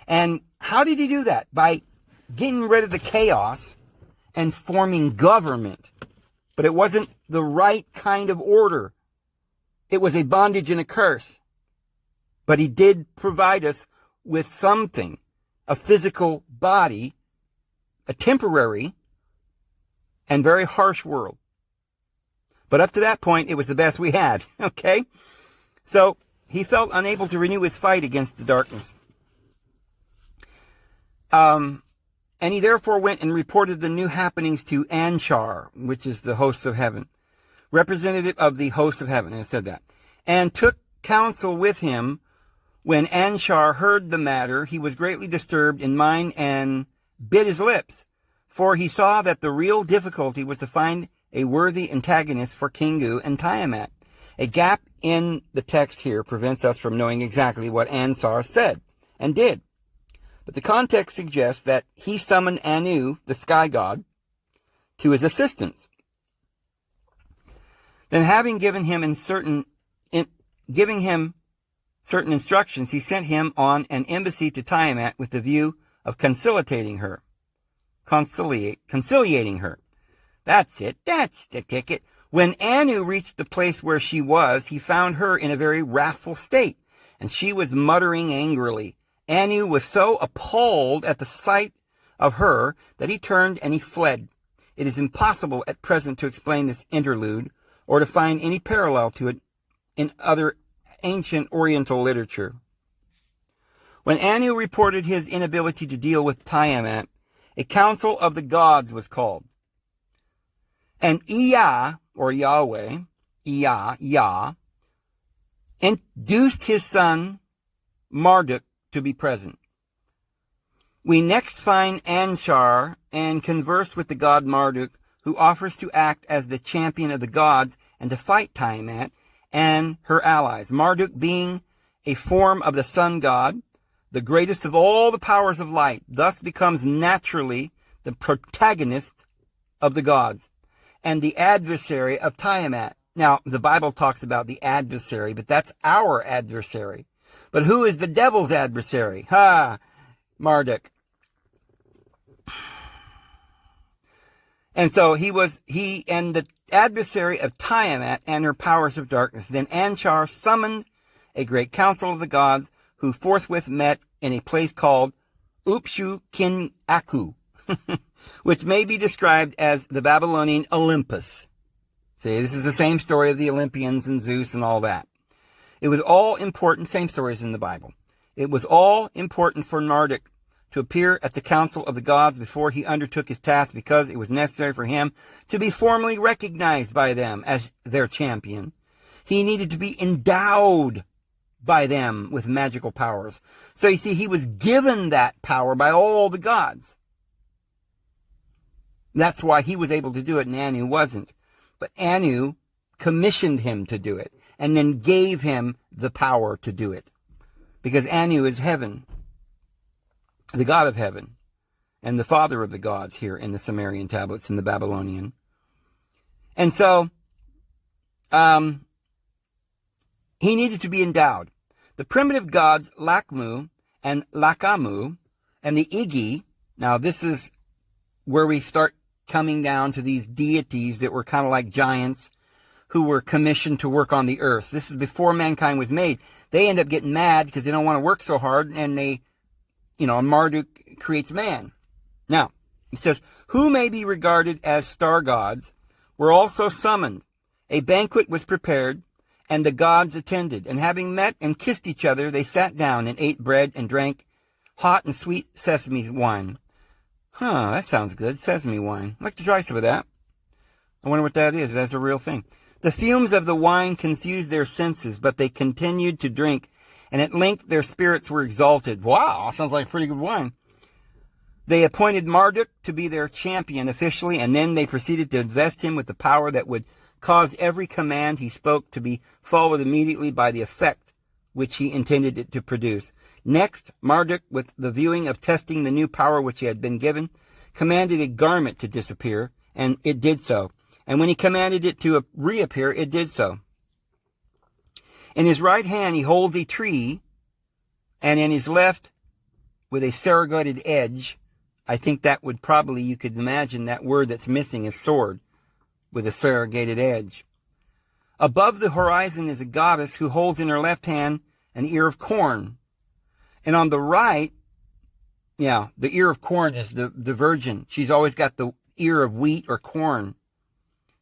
And how did he do that? By getting rid of the chaos and forming government. But it wasn't the right kind of order. It was a bondage and a curse. But he did provide us with something, a physical body, a temporary and very harsh world. But up to that point, it was the best we had, okay? So he felt unable to renew his fight against the darkness. And he therefore went and reported the new happenings to Anshar, which is the hosts of heaven, representative of the hosts of heaven, and it said that, and took counsel with him. When Anshar heard the matter, he was greatly disturbed in mind and bit his lips, for he saw that the real difficulty was to find a worthy antagonist for Kingu and Tiamat. A gap in the text here prevents us from knowing exactly what Anshar said and did. But the context suggests that he summoned Anu, the sky god, to his assistance. Then, having given him certain instructions, he sent him on an embassy to Tiamat with the view of conciliating her. Conciliating her. That's it. That's the ticket. When Anu reached the place where she was, he found her in a very wrathful state, and she was muttering angrily. Anu was so appalled at the sight of her that he turned and he fled. It is impossible at present to explain this interlude or to find any parallel to it in other ancient Oriental literature. When Anu reported his inability to deal with Tiamat, a council of the gods was called. And Ea, or Yahweh, induced his son Marduk to be present. We next find Anshar and converse with the god Marduk, who offers to act as the champion of the gods and to fight Tiamat and her allies. Marduk, being a form of the sun god, the greatest of all the powers of light, thus becomes naturally the protagonist of the gods and the adversary of Tiamat. Now, the Bible talks about the adversary, but that's our adversary. But who is the devil's adversary? Marduk. And so he and the adversary of Tiamat and her powers of darkness. Then Anshar summoned a great council of the gods, who forthwith met in a place called Upshu Kin Aku, which may be described as the Babylonian Olympus. See, this is the same story of the Olympians and Zeus and all that. It was all important, same stories in the Bible. It was all important for Marduk to appear at the council of the gods before he undertook his task, because it was necessary for him to be formally recognized by them as their champion. He needed to be endowed by them with magical powers. So you see, he was given that power by all the gods. That's why he was able to do it and Anu wasn't. But Anu commissioned him to do it and then gave him the power to do it. Because Anu is heaven, the God of heaven, and the father of the gods here in the Sumerian tablets in the Babylonian. And so, he needed to be endowed. The primitive gods Lakmu and Lakamu and the Igi, now this is where we start coming down to these deities that were kind of like giants who were commissioned to work on the earth. This is before mankind was made. They end up getting mad because they don't want to work so hard, and they, Marduk creates man. Now, he says, who may be regarded as star gods were also summoned. A banquet was prepared, and the gods attended. And having met and kissed each other, they sat down and ate bread and drank hot and sweet sesame wine. That sounds good. Sesame wine. I'd like to try some of that. I wonder what that is. That's a real thing. The fumes of the wine confused their senses, but they continued to drink, and at length their spirits were exalted. Wow, sounds like pretty good wine. They appointed Marduk to be their champion officially, and then they proceeded to invest him with the power that would cause every command he spoke to be followed immediately by the effect which he intended it to produce. Next, Marduk, with the viewing of testing the new power which he had been given, commanded a garment to disappear, and it did so. And when he commanded it to reappear, it did so. In his right hand he holds a tree, and in his left, with a serrated edge, I think that would probably, you could imagine that word that's missing is sword, with a serrated edge. Above the horizon is a goddess who holds in her left hand an ear of corn. And on the right, the ear of corn is the virgin. She's always got the ear of wheat or corn.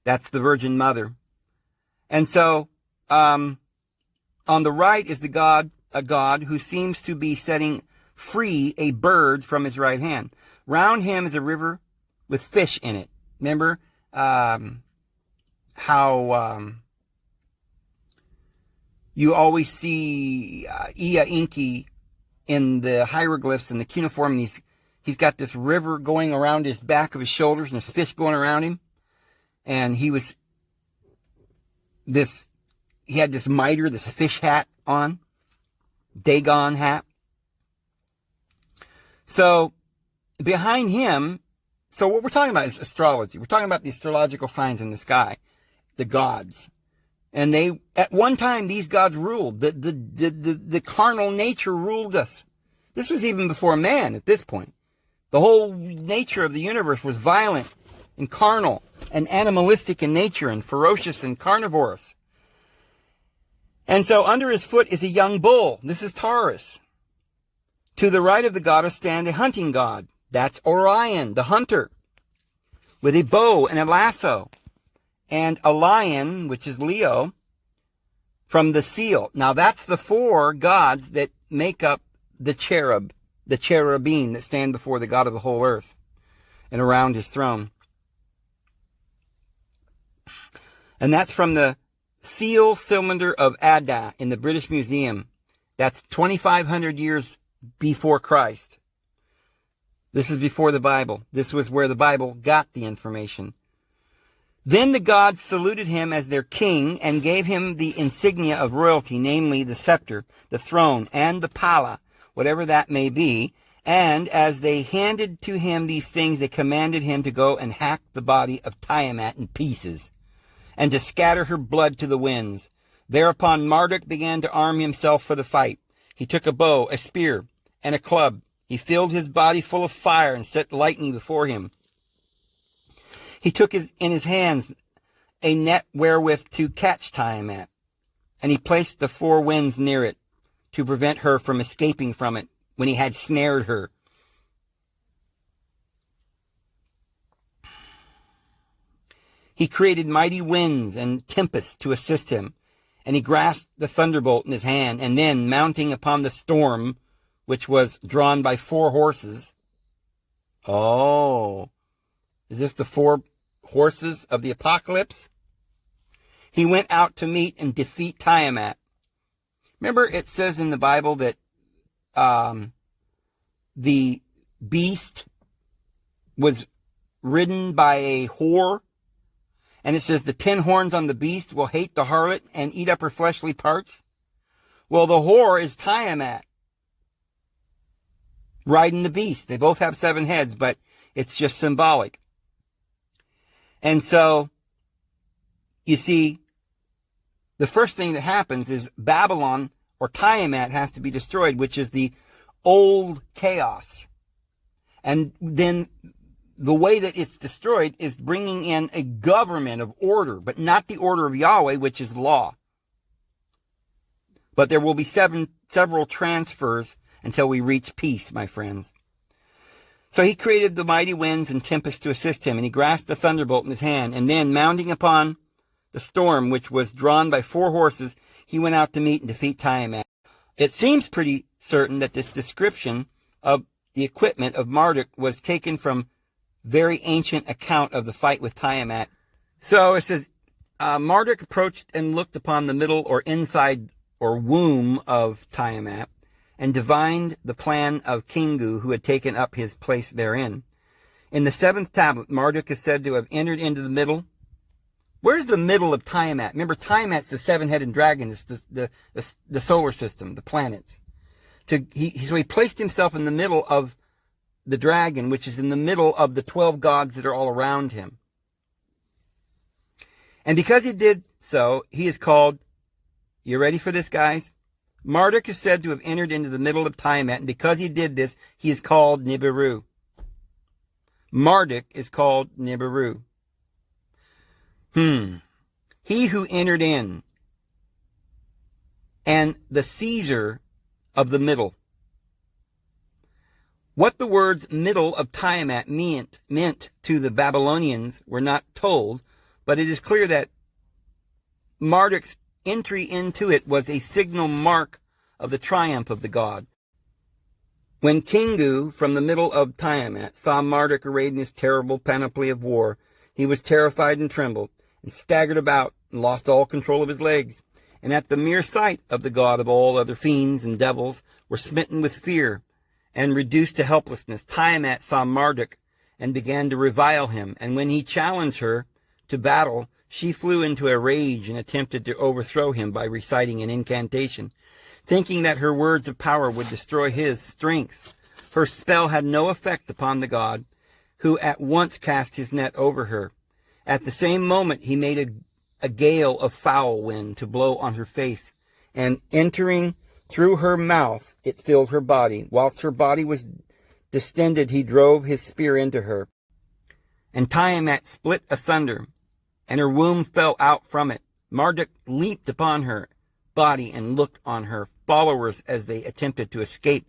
That's the Virgin Mother. And so, on the right is a god who seems to be setting free a bird from his right hand. Round him is a river with fish in it. Remember how you always see Ea Enki in the hieroglyphs and the cuneiform, and he's got this river going around his back of his shoulders and there's fish going around him. And he had this mitre, this fish hat on, Dagon hat. So behind him, so what we're talking about is astrology. We're talking about the astrological signs in the sky, the gods. And at one time, these gods ruled. The carnal nature ruled us. This was even before man at this point. The whole nature of the universe was violent and carnal and animalistic in nature and ferocious and carnivorous. And so under his foot is a young bull. This is Taurus. To the right of the goddess stand a hunting god. That's Orion, the hunter, with a bow and a lasso. And a lion, which is Leo, from the seal. Now that's the four gods that make up the cherubim that stand before the God of the whole earth and around his throne. And that's from the seal cylinder of Adda in the British Museum. That's 2,500 years before Christ. This is before the Bible. This was where the Bible got the information. Then the gods saluted him as their king and gave him the insignia of royalty, namely the scepter, the throne, and the pala, whatever that may be. And as they handed to him these things, they commanded him to go and hack the body of Tiamat in pieces, and to scatter her blood to the winds. Thereupon Marduk began to arm himself for the fight. He took a bow, a spear, and a club. He filled his body full of fire and set lightning before him. He took in his hands a net wherewith to catch Tiamat, and he placed the four winds near it to prevent her from escaping from it when he had snared her. He created mighty winds and tempests to assist him, and he grasped the thunderbolt in his hand, and then, mounting upon the storm, which was drawn by four horses. Oh, is this the four horses of the apocalypse? He went out to meet and defeat Tiamat. Remember, it says in the Bible that the beast was ridden by a whore. And it says the 10 horns on the beast will hate the harlot and eat up her fleshly parts. Well, the whore is Tiamat, riding the beast. They both have 7 heads, but it's just symbolic. And so, you see, the first thing that happens is Babylon, or Tiamat, has to be destroyed, which is the old chaos. And then the way that it's destroyed is bringing in a government of order, but not the order of Yahweh, which is law. But there will be several transfers until we reach peace, my friends. So he created the mighty winds and tempests to assist him, and he grasped the thunderbolt in his hand, and then, mounting upon the storm, which was drawn by 4 horses, he went out to meet and defeat Tiamat. It seems pretty certain that this description of the equipment of Marduk was taken from very ancient account of the fight with Tiamat. So it says, Marduk approached and looked upon the middle or inside or womb of Tiamat, and divined the plan of Kingu, who had taken up his place therein. In the 7th tablet, Marduk is said to have entered into the middle. Where's the middle of Tiamat? Remember, Tiamat's the 7-headed dragon. It's the solar system, the planets. So he placed himself in the middle of the dragon, which is in the middle of the 12 gods that are all around him. And because he did so, he is called, you ready for this, guys? Marduk is said to have entered into the middle of Tiamat, and because he did this, he is called Nibiru. Marduk is called Nibiru. He who entered in, and the Caesar of the middle. What the words middle of Tiamat meant to the Babylonians were not told, but it is clear that Marduk's entry into it was a signal mark of the triumph of the god. When Kingu, from the middle of Tiamat, saw Marduk arrayed in his terrible panoply of war, he was terrified and trembled, and staggered about, and lost all control of his legs. And at the mere sight of the god of all other fiends and devils were smitten with fear, and reduced to helplessness. Tiamat saw Marduk, and began to revile him, and when he challenged her to battle, she flew into a rage and attempted to overthrow him by reciting an incantation, thinking that her words of power would destroy his strength. Her spell had no effect upon the god, who at once cast his net over her. At the same moment he made a gale of foul wind to blow on her face, and entering through her mouth, it filled her body. Whilst her body was distended, he drove his spear into her, and Tiamat split asunder, and her womb fell out from it. Marduk leaped upon her body and looked on her followers as they attempted to escape.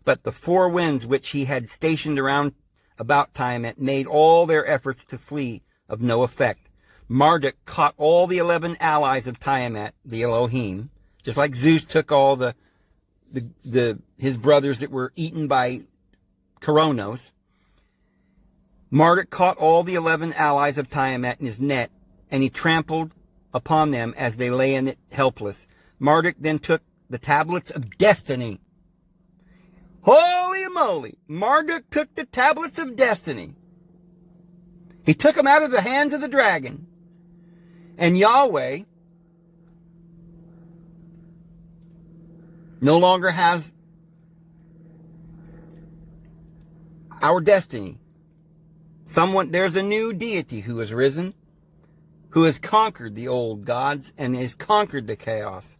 But the 4 winds which he had stationed around about Tiamat made all their efforts to flee of no effect. Marduk caught all the 11 allies of Tiamat, the Elohim, just like Zeus took all his brothers that were eaten by Kronos. Marduk caught all the 11 allies of Tiamat in his net, and he trampled upon them as they lay in it helpless. Marduk then took the tablets of destiny. Holy moly! Marduk took the tablets of destiny. He took them out of the hands of the dragon, And Yahweh no longer has our destiny. There's a new deity who has risen, who has conquered the old gods and has conquered the chaos.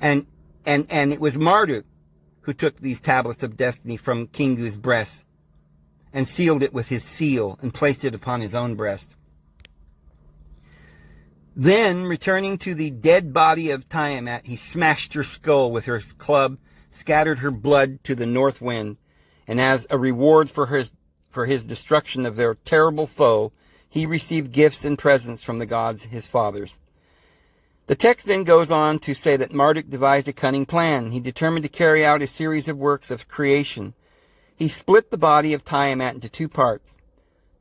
And it was Marduk who took these tablets of destiny from Kingu's breast and sealed it with his seal and placed it upon his own breast. Then, returning to the dead body of Tiamat, he smashed her skull with her club, scattered her blood to the north wind, and as a reward for his destruction of their terrible foe, he received gifts and presents from the gods, his fathers. The text then goes on to say that Marduk devised a cunning plan. He determined to carry out a series of works of creation. He split the body of Tiamat into two parts.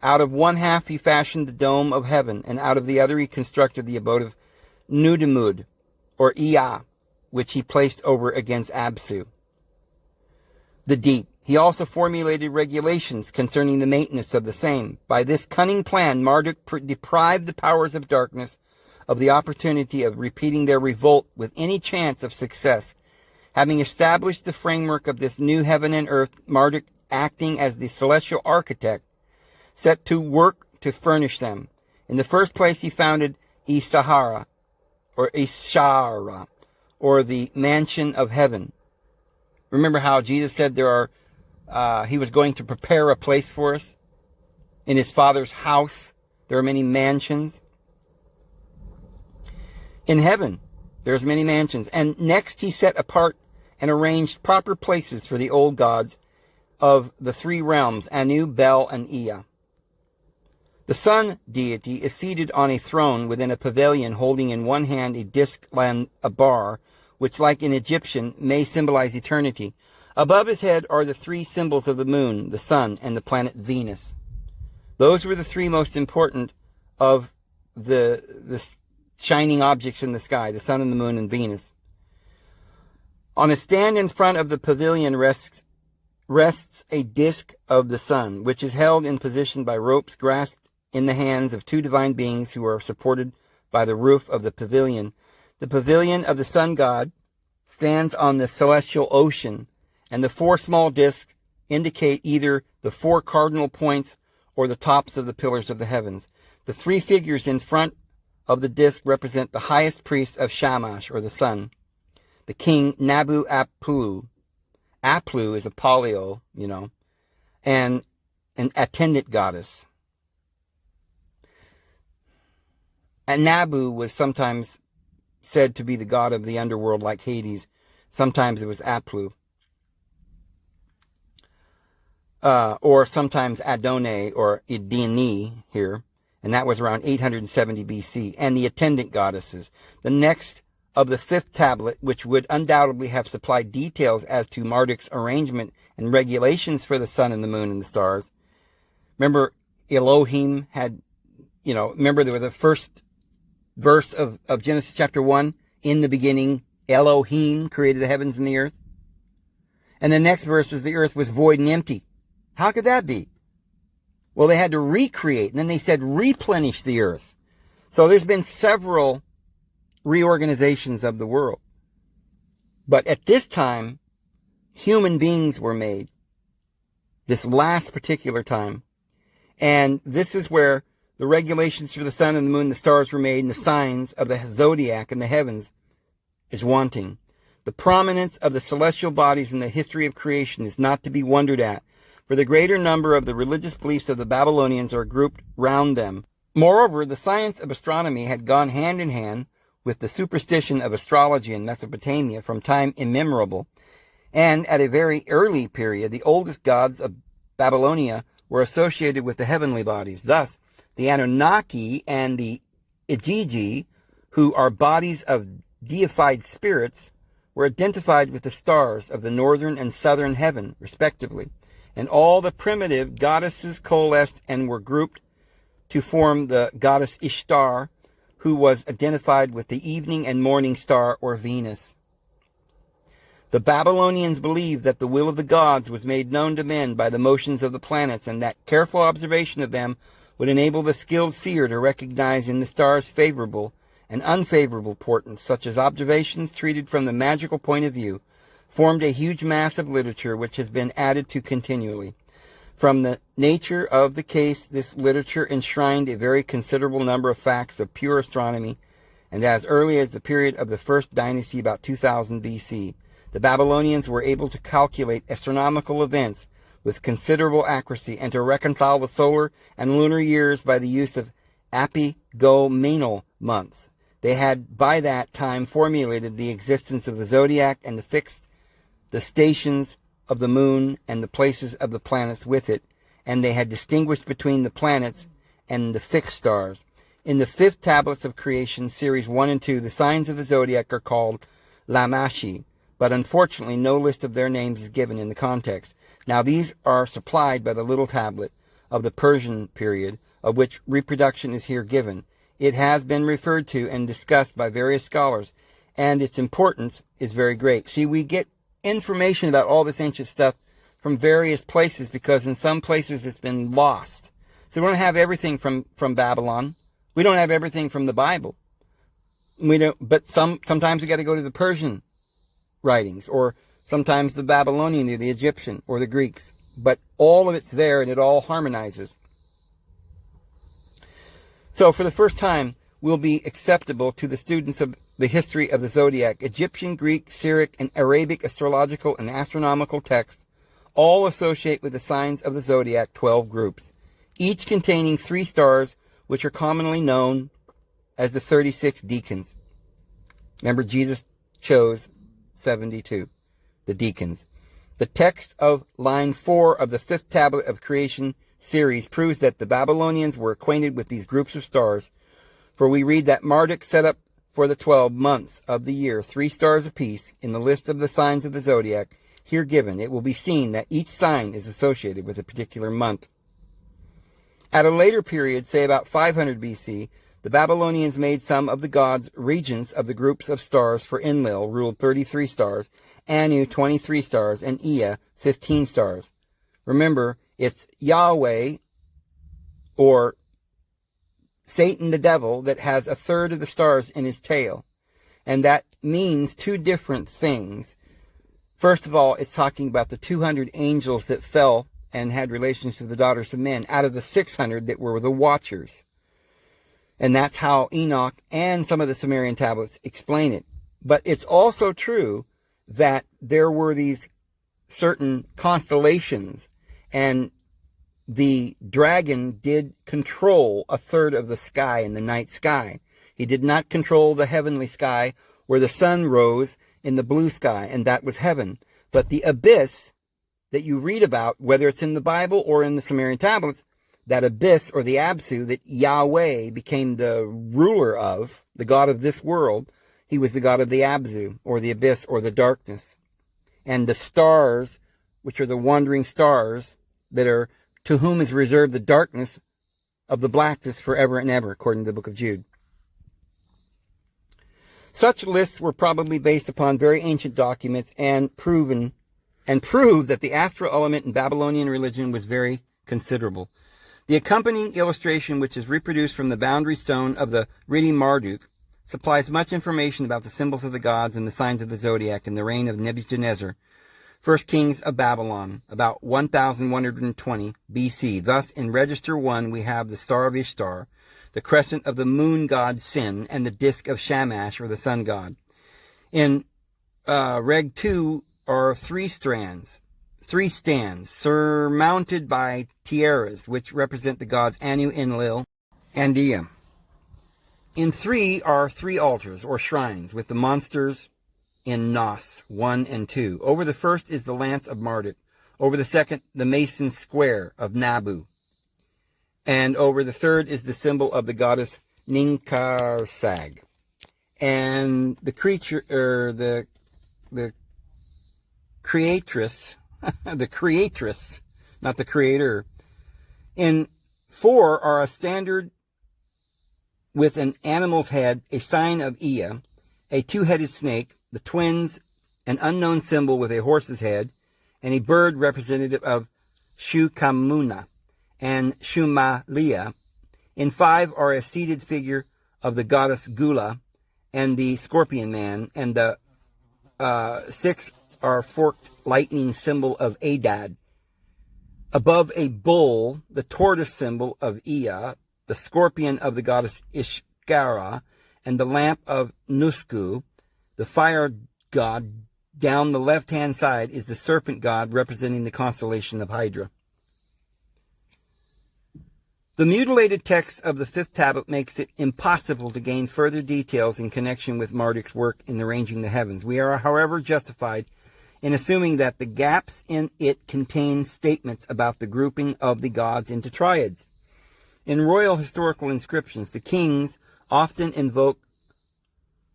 Out of one half he fashioned the dome of heaven, and out of the other he constructed the abode of Nudimud, or Ea, which he placed over against Absu, the deep. He also formulated regulations concerning the maintenance of the same. By this cunning plan, Marduk deprived the powers of darkness of the opportunity of repeating their revolt with any chance of success. Having established the framework of this new heaven and earth, Marduk, acting as the celestial architect, set to work to furnish them. In the first place, he founded Ishara, or the mansion of heaven. Remember how Jesus said he was going to prepare a place for us? In his Father's house, there are many mansions. In heaven, there's many mansions. And next he set apart and arranged proper places for the old gods of the three realms, Anu, Bel, and Ea. The sun deity is seated on a throne within a pavilion, holding in one hand a disc and a bar, which, like an Egyptian, may symbolize eternity. Above his head are the three symbols of the moon, the sun, and the planet Venus. Those were the three most important of the shining objects in the sky, the sun and the moon and Venus. On a stand in front of the pavilion rests a disc of the sun, which is held in position by ropes grasped in the hands of two divine beings who are supported by the roof of the pavilion. The pavilion of the sun god stands on the celestial ocean, and the four small discs indicate either the four cardinal points or the tops of the pillars of the heavens. The three figures in front of the disc represent the highest priest of Shamash, or the sun, the king Nabu Aplu. Aplu is a polio, and an attendant goddess. And Nabu was sometimes said to be the god of the underworld like Hades. Sometimes it was Aplu. Or sometimes Adonai or Idini here. And that was around 870 BC. And the attendant goddesses. The next of the fifth tablet, which would undoubtedly have supplied details as to Marduk's arrangement and regulations for the sun and the moon and the stars. Remember, Elohim had, remember there was the first verse of Genesis chapter 1, in the beginning, Elohim created the heavens and the earth. And the next verse is the earth was void and empty. How could that be? Well, they had to recreate, and then they said replenish the earth. So there's been several reorganizations of the world. But at this time, human beings were made. This last particular time. And this is where the regulations for the sun and the moon, the stars were made, and the signs of the zodiac and the heavens is wanting. The prominence of the celestial bodies in the history of creation is not to be wondered at, for the greater number of the religious beliefs of the Babylonians are grouped round them. Moreover, the science of astronomy had gone hand in hand with the superstition of astrology in Mesopotamia from time immemorable, and at a very early period, the oldest gods of Babylonia were associated with the heavenly bodies. Thus, the Anunnaki and the Igigi, who are bodies of deified spirits, were identified with the stars of the northern and southern heaven, respectively. And all the primitive goddesses coalesced and were grouped to form the goddess Ishtar, who was identified with the evening and morning star, or Venus. The Babylonians believed that the will of the gods was made known to men by the motions of the planets, and that careful observation of them would enable the skilled seer to recognize in the stars favorable and unfavorable portents, such as observations treated from the magical point of view, formed a huge mass of literature which has been added to continually. From the nature of the case, this literature enshrined a very considerable number of facts of pure astronomy, and as early as the period of the first dynasty, about 2000 BC, the Babylonians were able to calculate astronomical events with considerable accuracy and to reconcile the solar and lunar years by the use of epigomenal months. They had by that time formulated the existence of the zodiac and fixed the stations of the moon and the places of the planets with it, and they had distinguished between the planets and the fixed stars. In the 5th tablets of creation, series 1 and 2, the signs of the zodiac are called Lamashi, but unfortunately no list of their names is given in the context. Now these are supplied by the little tablet of the Persian period, of which reproduction is here given. It has been referred to and discussed by various scholars, and its importance is very great. See, we get information about all this ancient stuff from various places because in some places it's been lost. So we don't have everything from Babylon. We don't have everything from the Bible. But sometimes we got to go to the Persian writings, or sometimes the Babylonian, or the Egyptian, or the Greeks. But all of it's there and it all harmonizes. So for the first time, will be acceptable to the students of the history of the zodiac. Egyptian, Greek, Syriac, and Arabic astrological and astronomical texts all associate with the signs of the zodiac 12 groups, each containing 3 stars, which are commonly known as the 36 deacons. Remember, Jesus chose 72, the deacons. The text of line 4 of the 5th tablet of creation series proves that the Babylonians were acquainted with these groups of stars, for we read that Marduk set up for the 12 months of the year 3 stars apiece in the list of the signs of the zodiac here given. It will be seen that each sign is associated with a particular month. At a later period, say about 500 BC, the Babylonians made some of the gods regents of the groups of stars, for Enlil ruled 33 stars, Anu 23 stars, and Ea 15 stars. Remember, it's Yahweh, or Satan the devil, that has a third of the stars in his tail. And that means 2 different things. First of all, it's talking about the 200 angels that fell and had relations with the daughters of men out of the 600 that were the watchers. And that's how Enoch and some of the Sumerian tablets explain it. But it's also true that there were these certain constellations, and the dragon did control a third of the sky in the night sky. He did not control the heavenly sky where the sun rose in the blue sky, and that was heaven. But the abyss that you read about, whether it's in the Bible or in the Sumerian tablets, that abyss, or the Absu, that Yahweh became the ruler of, the God of this world, he was the God of the Absu, or the abyss, or the darkness. And the stars, which are the wandering stars, that are, to whom is reserved the darkness of the blackness forever and ever, according to the book of Jude. Such lists were probably based upon very ancient documents and proved that the astral element in Babylonian religion was very considerable. The accompanying illustration, which is reproduced from the boundary stone of the reading Marduk, supplies much information about the symbols of the gods and the signs of the zodiac in the reign of Nebuchadnezzar, first kings of Babylon, about 1120 BC. Thus, in Register 1, we have the Star of Ishtar, the crescent of the moon god Sin, and the disk of Shamash, or the sun god. In Reg 2 are 3 stands surmounted by tiaras, which represent the gods Anu, Enlil, and Ea. In 3 are 3 altars, or shrines, with the monsters in Nos 1 and 2. Over the first is the lance of Marduk. Over the second, the mason square of Nabu. And over the third is the symbol of the goddess Ninkarsag. And the creature, or the creatress, the creatress, not the creator. In 4 are a standard with an animal's head, a sign of Ea, a 2-headed snake, the twins, an unknown symbol with a horse's head, and a bird representative of Shukamuna and Shumalia, In 5 are a seated figure of the goddess Gula and the scorpion man, and the 6 are forked lightning symbol of Adad. Above a bull, the tortoise symbol of Ea, the scorpion of the goddess Ishkara, and the lamp of Nusku, the fire god. Down the left-hand side is the serpent god representing the constellation of Hydra. The mutilated text of the 5th tablet makes it impossible to gain further details in connection with Marduk's work in arranging the heavens. We are, however, justified in assuming that the gaps in it contain statements about the grouping of the gods into triads. In royal historical inscriptions, the kings often invoke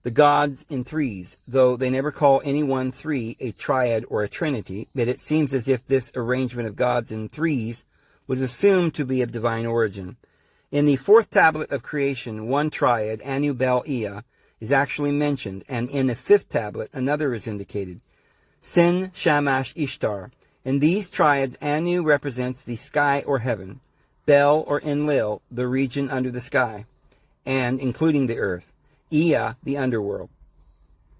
the gods in 3s, though they never call any one 3 a triad or a trinity, but it seems as if this arrangement of gods in 3s was assumed to be of divine origin. In the 4th tablet of creation, one triad, Anu, Bel, Ea, is actually mentioned, and in the 5th tablet, another is indicated, Sin, Shamash, Ishtar. In these triads, Anu represents the sky or heaven, Bel or Enlil, the region under the sky, and including the earth, Ea, the underworld.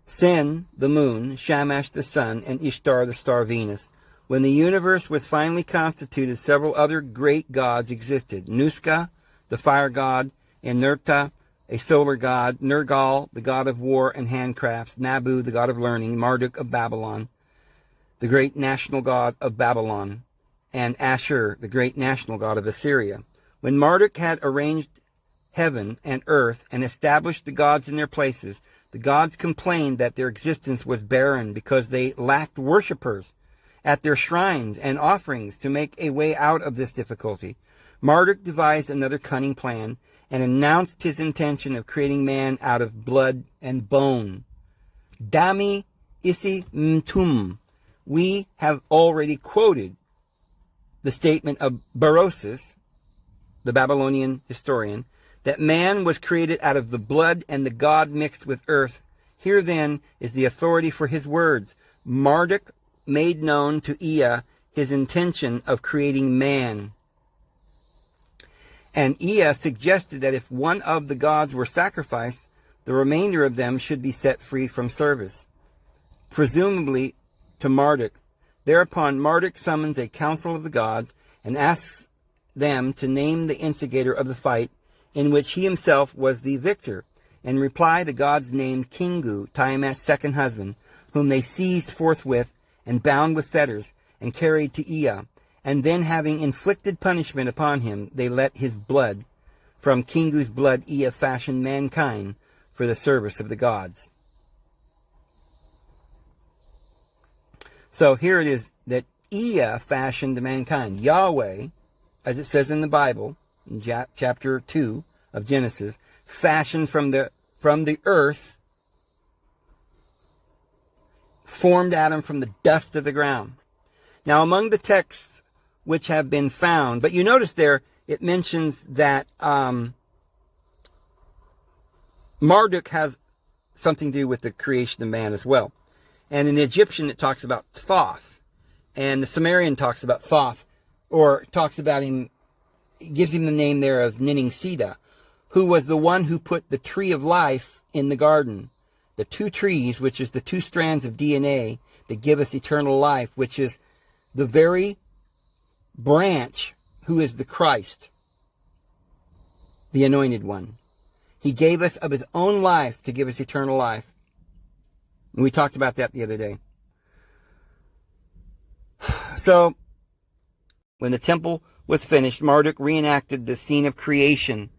Sin, the moon, Shamash, the sun, and Ishtar, the star Venus. When the universe was finally constituted, several other great gods existed. Nuska, the fire god, Enurta, a solar god, Nergal, the god of war and handcrafts, Nabu, the god of learning, Marduk of Babylon, the great national god of Babylon, and Ashur, the great national god of Assyria. When Marduk had arranged heaven and earth and established the gods in their places, the gods complained that their existence was barren because they lacked worshippers at their shrines and offerings. To make a way out of this difficulty, Marduk devised another cunning plan and announced his intention of creating man out of blood and bone. Dami isi mtum. We have already quoted the statement of Berosus, the Babylonian historian, that man was created out of the blood and the god mixed with earth. Here then is the authority for his words. Marduk made known to Ea his intention of creating man. And Ea suggested that if one of the gods were sacrificed, the remainder of them should be set free from service, presumably to Marduk. Thereupon Marduk summons a council of the gods and asks them to name the instigator of the fight, in which he himself was the victor. In reply, the gods named Kingu, Tiamat's second husband, whom they seized forthwith and bound with fetters and carried to Ea. And then, having inflicted punishment upon him, they let his blood, from Kingu's blood Ea fashioned mankind for the service of the gods. So here it is that Ea fashioned mankind. Yahweh, as it says in the Bible, in chapter 2 of Genesis, fashioned from the earth, formed Adam from the dust of the ground. Now, among the texts which have been found, but you notice there, it mentions that Marduk has something to do with the creation of man as well. And in the Egyptian, it talks about Thoth. And the Sumerian talks about Thoth, or talks about him, gives him the name there of Niningsida, who was the one who put the tree of life in the garden. The two trees, which is the two strands of DNA that give us eternal life, which is the very branch who is the Christ, the anointed one. He gave us of his own life to give us eternal life. And we talked about that the other day. So, when the temple was finished, Marduk reenacted the scene of creation.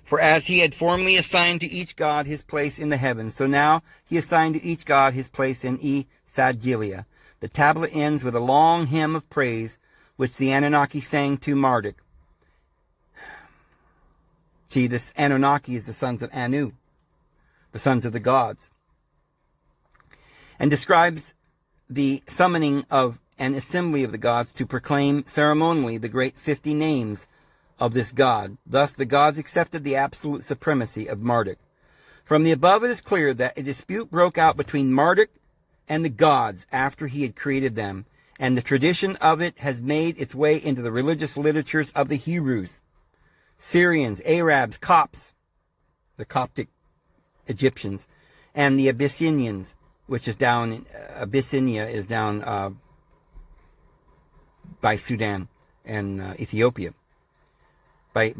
For as he had formerly assigned to each god his place in the heavens, so now he assigned to each god his place in Sagilia. The tablet ends with a long hymn of praise, which the Anunnaki sang to Marduk. See, this Anunnaki is the sons of Anu, the sons of the gods, and describes the summoning of an assembly of the gods to proclaim ceremonially the great 50 names of this god. Thus, the gods accepted the absolute supremacy of Marduk. From the above, it is clear that a dispute broke out between Marduk and the gods after he had created them, and the tradition of it has made its way into the religious literatures of the Hebrews. Syrians, Arabs, Copts, the Coptic Egyptians, and the Abyssinians, which is down in Abyssinia, is down by Sudan and Ethiopia. By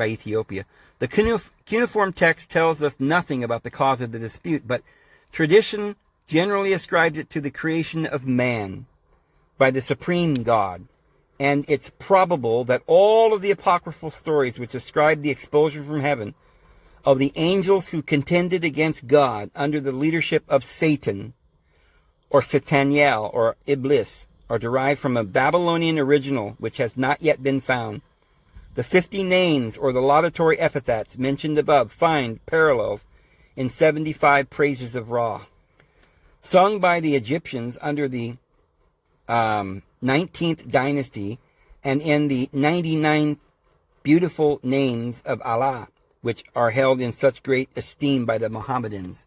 Ethiopia. The cuneiform text tells us nothing about the cause of the dispute, but tradition generally ascribes it to the creation of man by the supreme God. And it's probable that all of the apocryphal stories which ascribe the expulsion from heaven of the angels who contended against God under the leadership of Satan, or Sataniel, or Iblis, are derived from a Babylonian original which has not yet been found. The 50 names, or the laudatory epithets mentioned above, find parallels in 75 praises of Ra, sung by the Egyptians under the 19th dynasty, and in the 99 beautiful names of Allah, which are held in such great esteem by the Mohammedans.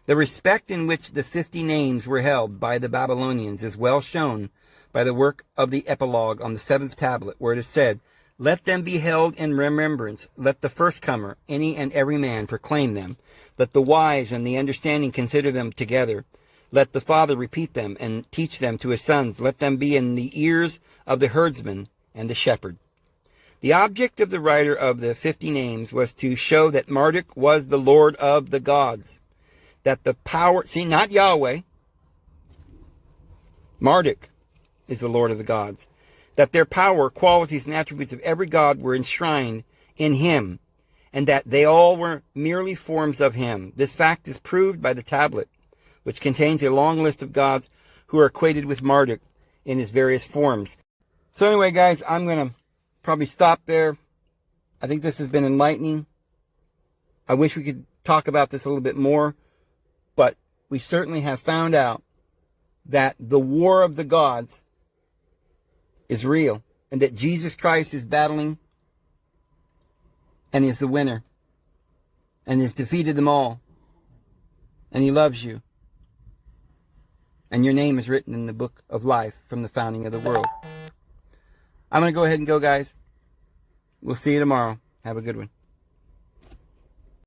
The respect in which the 50 names were held by the Babylonians is well shown by the work of the epilogue on the 7th tablet, where it is said, "Let them be held in remembrance. Let the first comer, any and every man, proclaim them. Let the wise and the understanding consider them together. Let the father repeat them and teach them to his sons. Let them be in the ears of the herdsman and the shepherd." The object of the writer of the 50 names was to show that Marduk was the Lord of the gods. That the power, see, not Yahweh. Marduk is the Lord of the gods. That their power, qualities, and attributes of every god were enshrined in him, and that they all were merely forms of him. This fact is proved by the tablet, which contains a long list of gods who are equated with Marduk in his various forms. So anyway, guys, I'm going to probably stop there. I think this has been enlightening. I wish we could talk about this a little bit more, but we certainly have found out that the war of the gods is real, and that Jesus Christ is battling and is the winner and has defeated them all, and he loves you, and your name is written in the book of life from the founding of the world. I'm going to go ahead and go, guys. We'll see you tomorrow. Have a good one.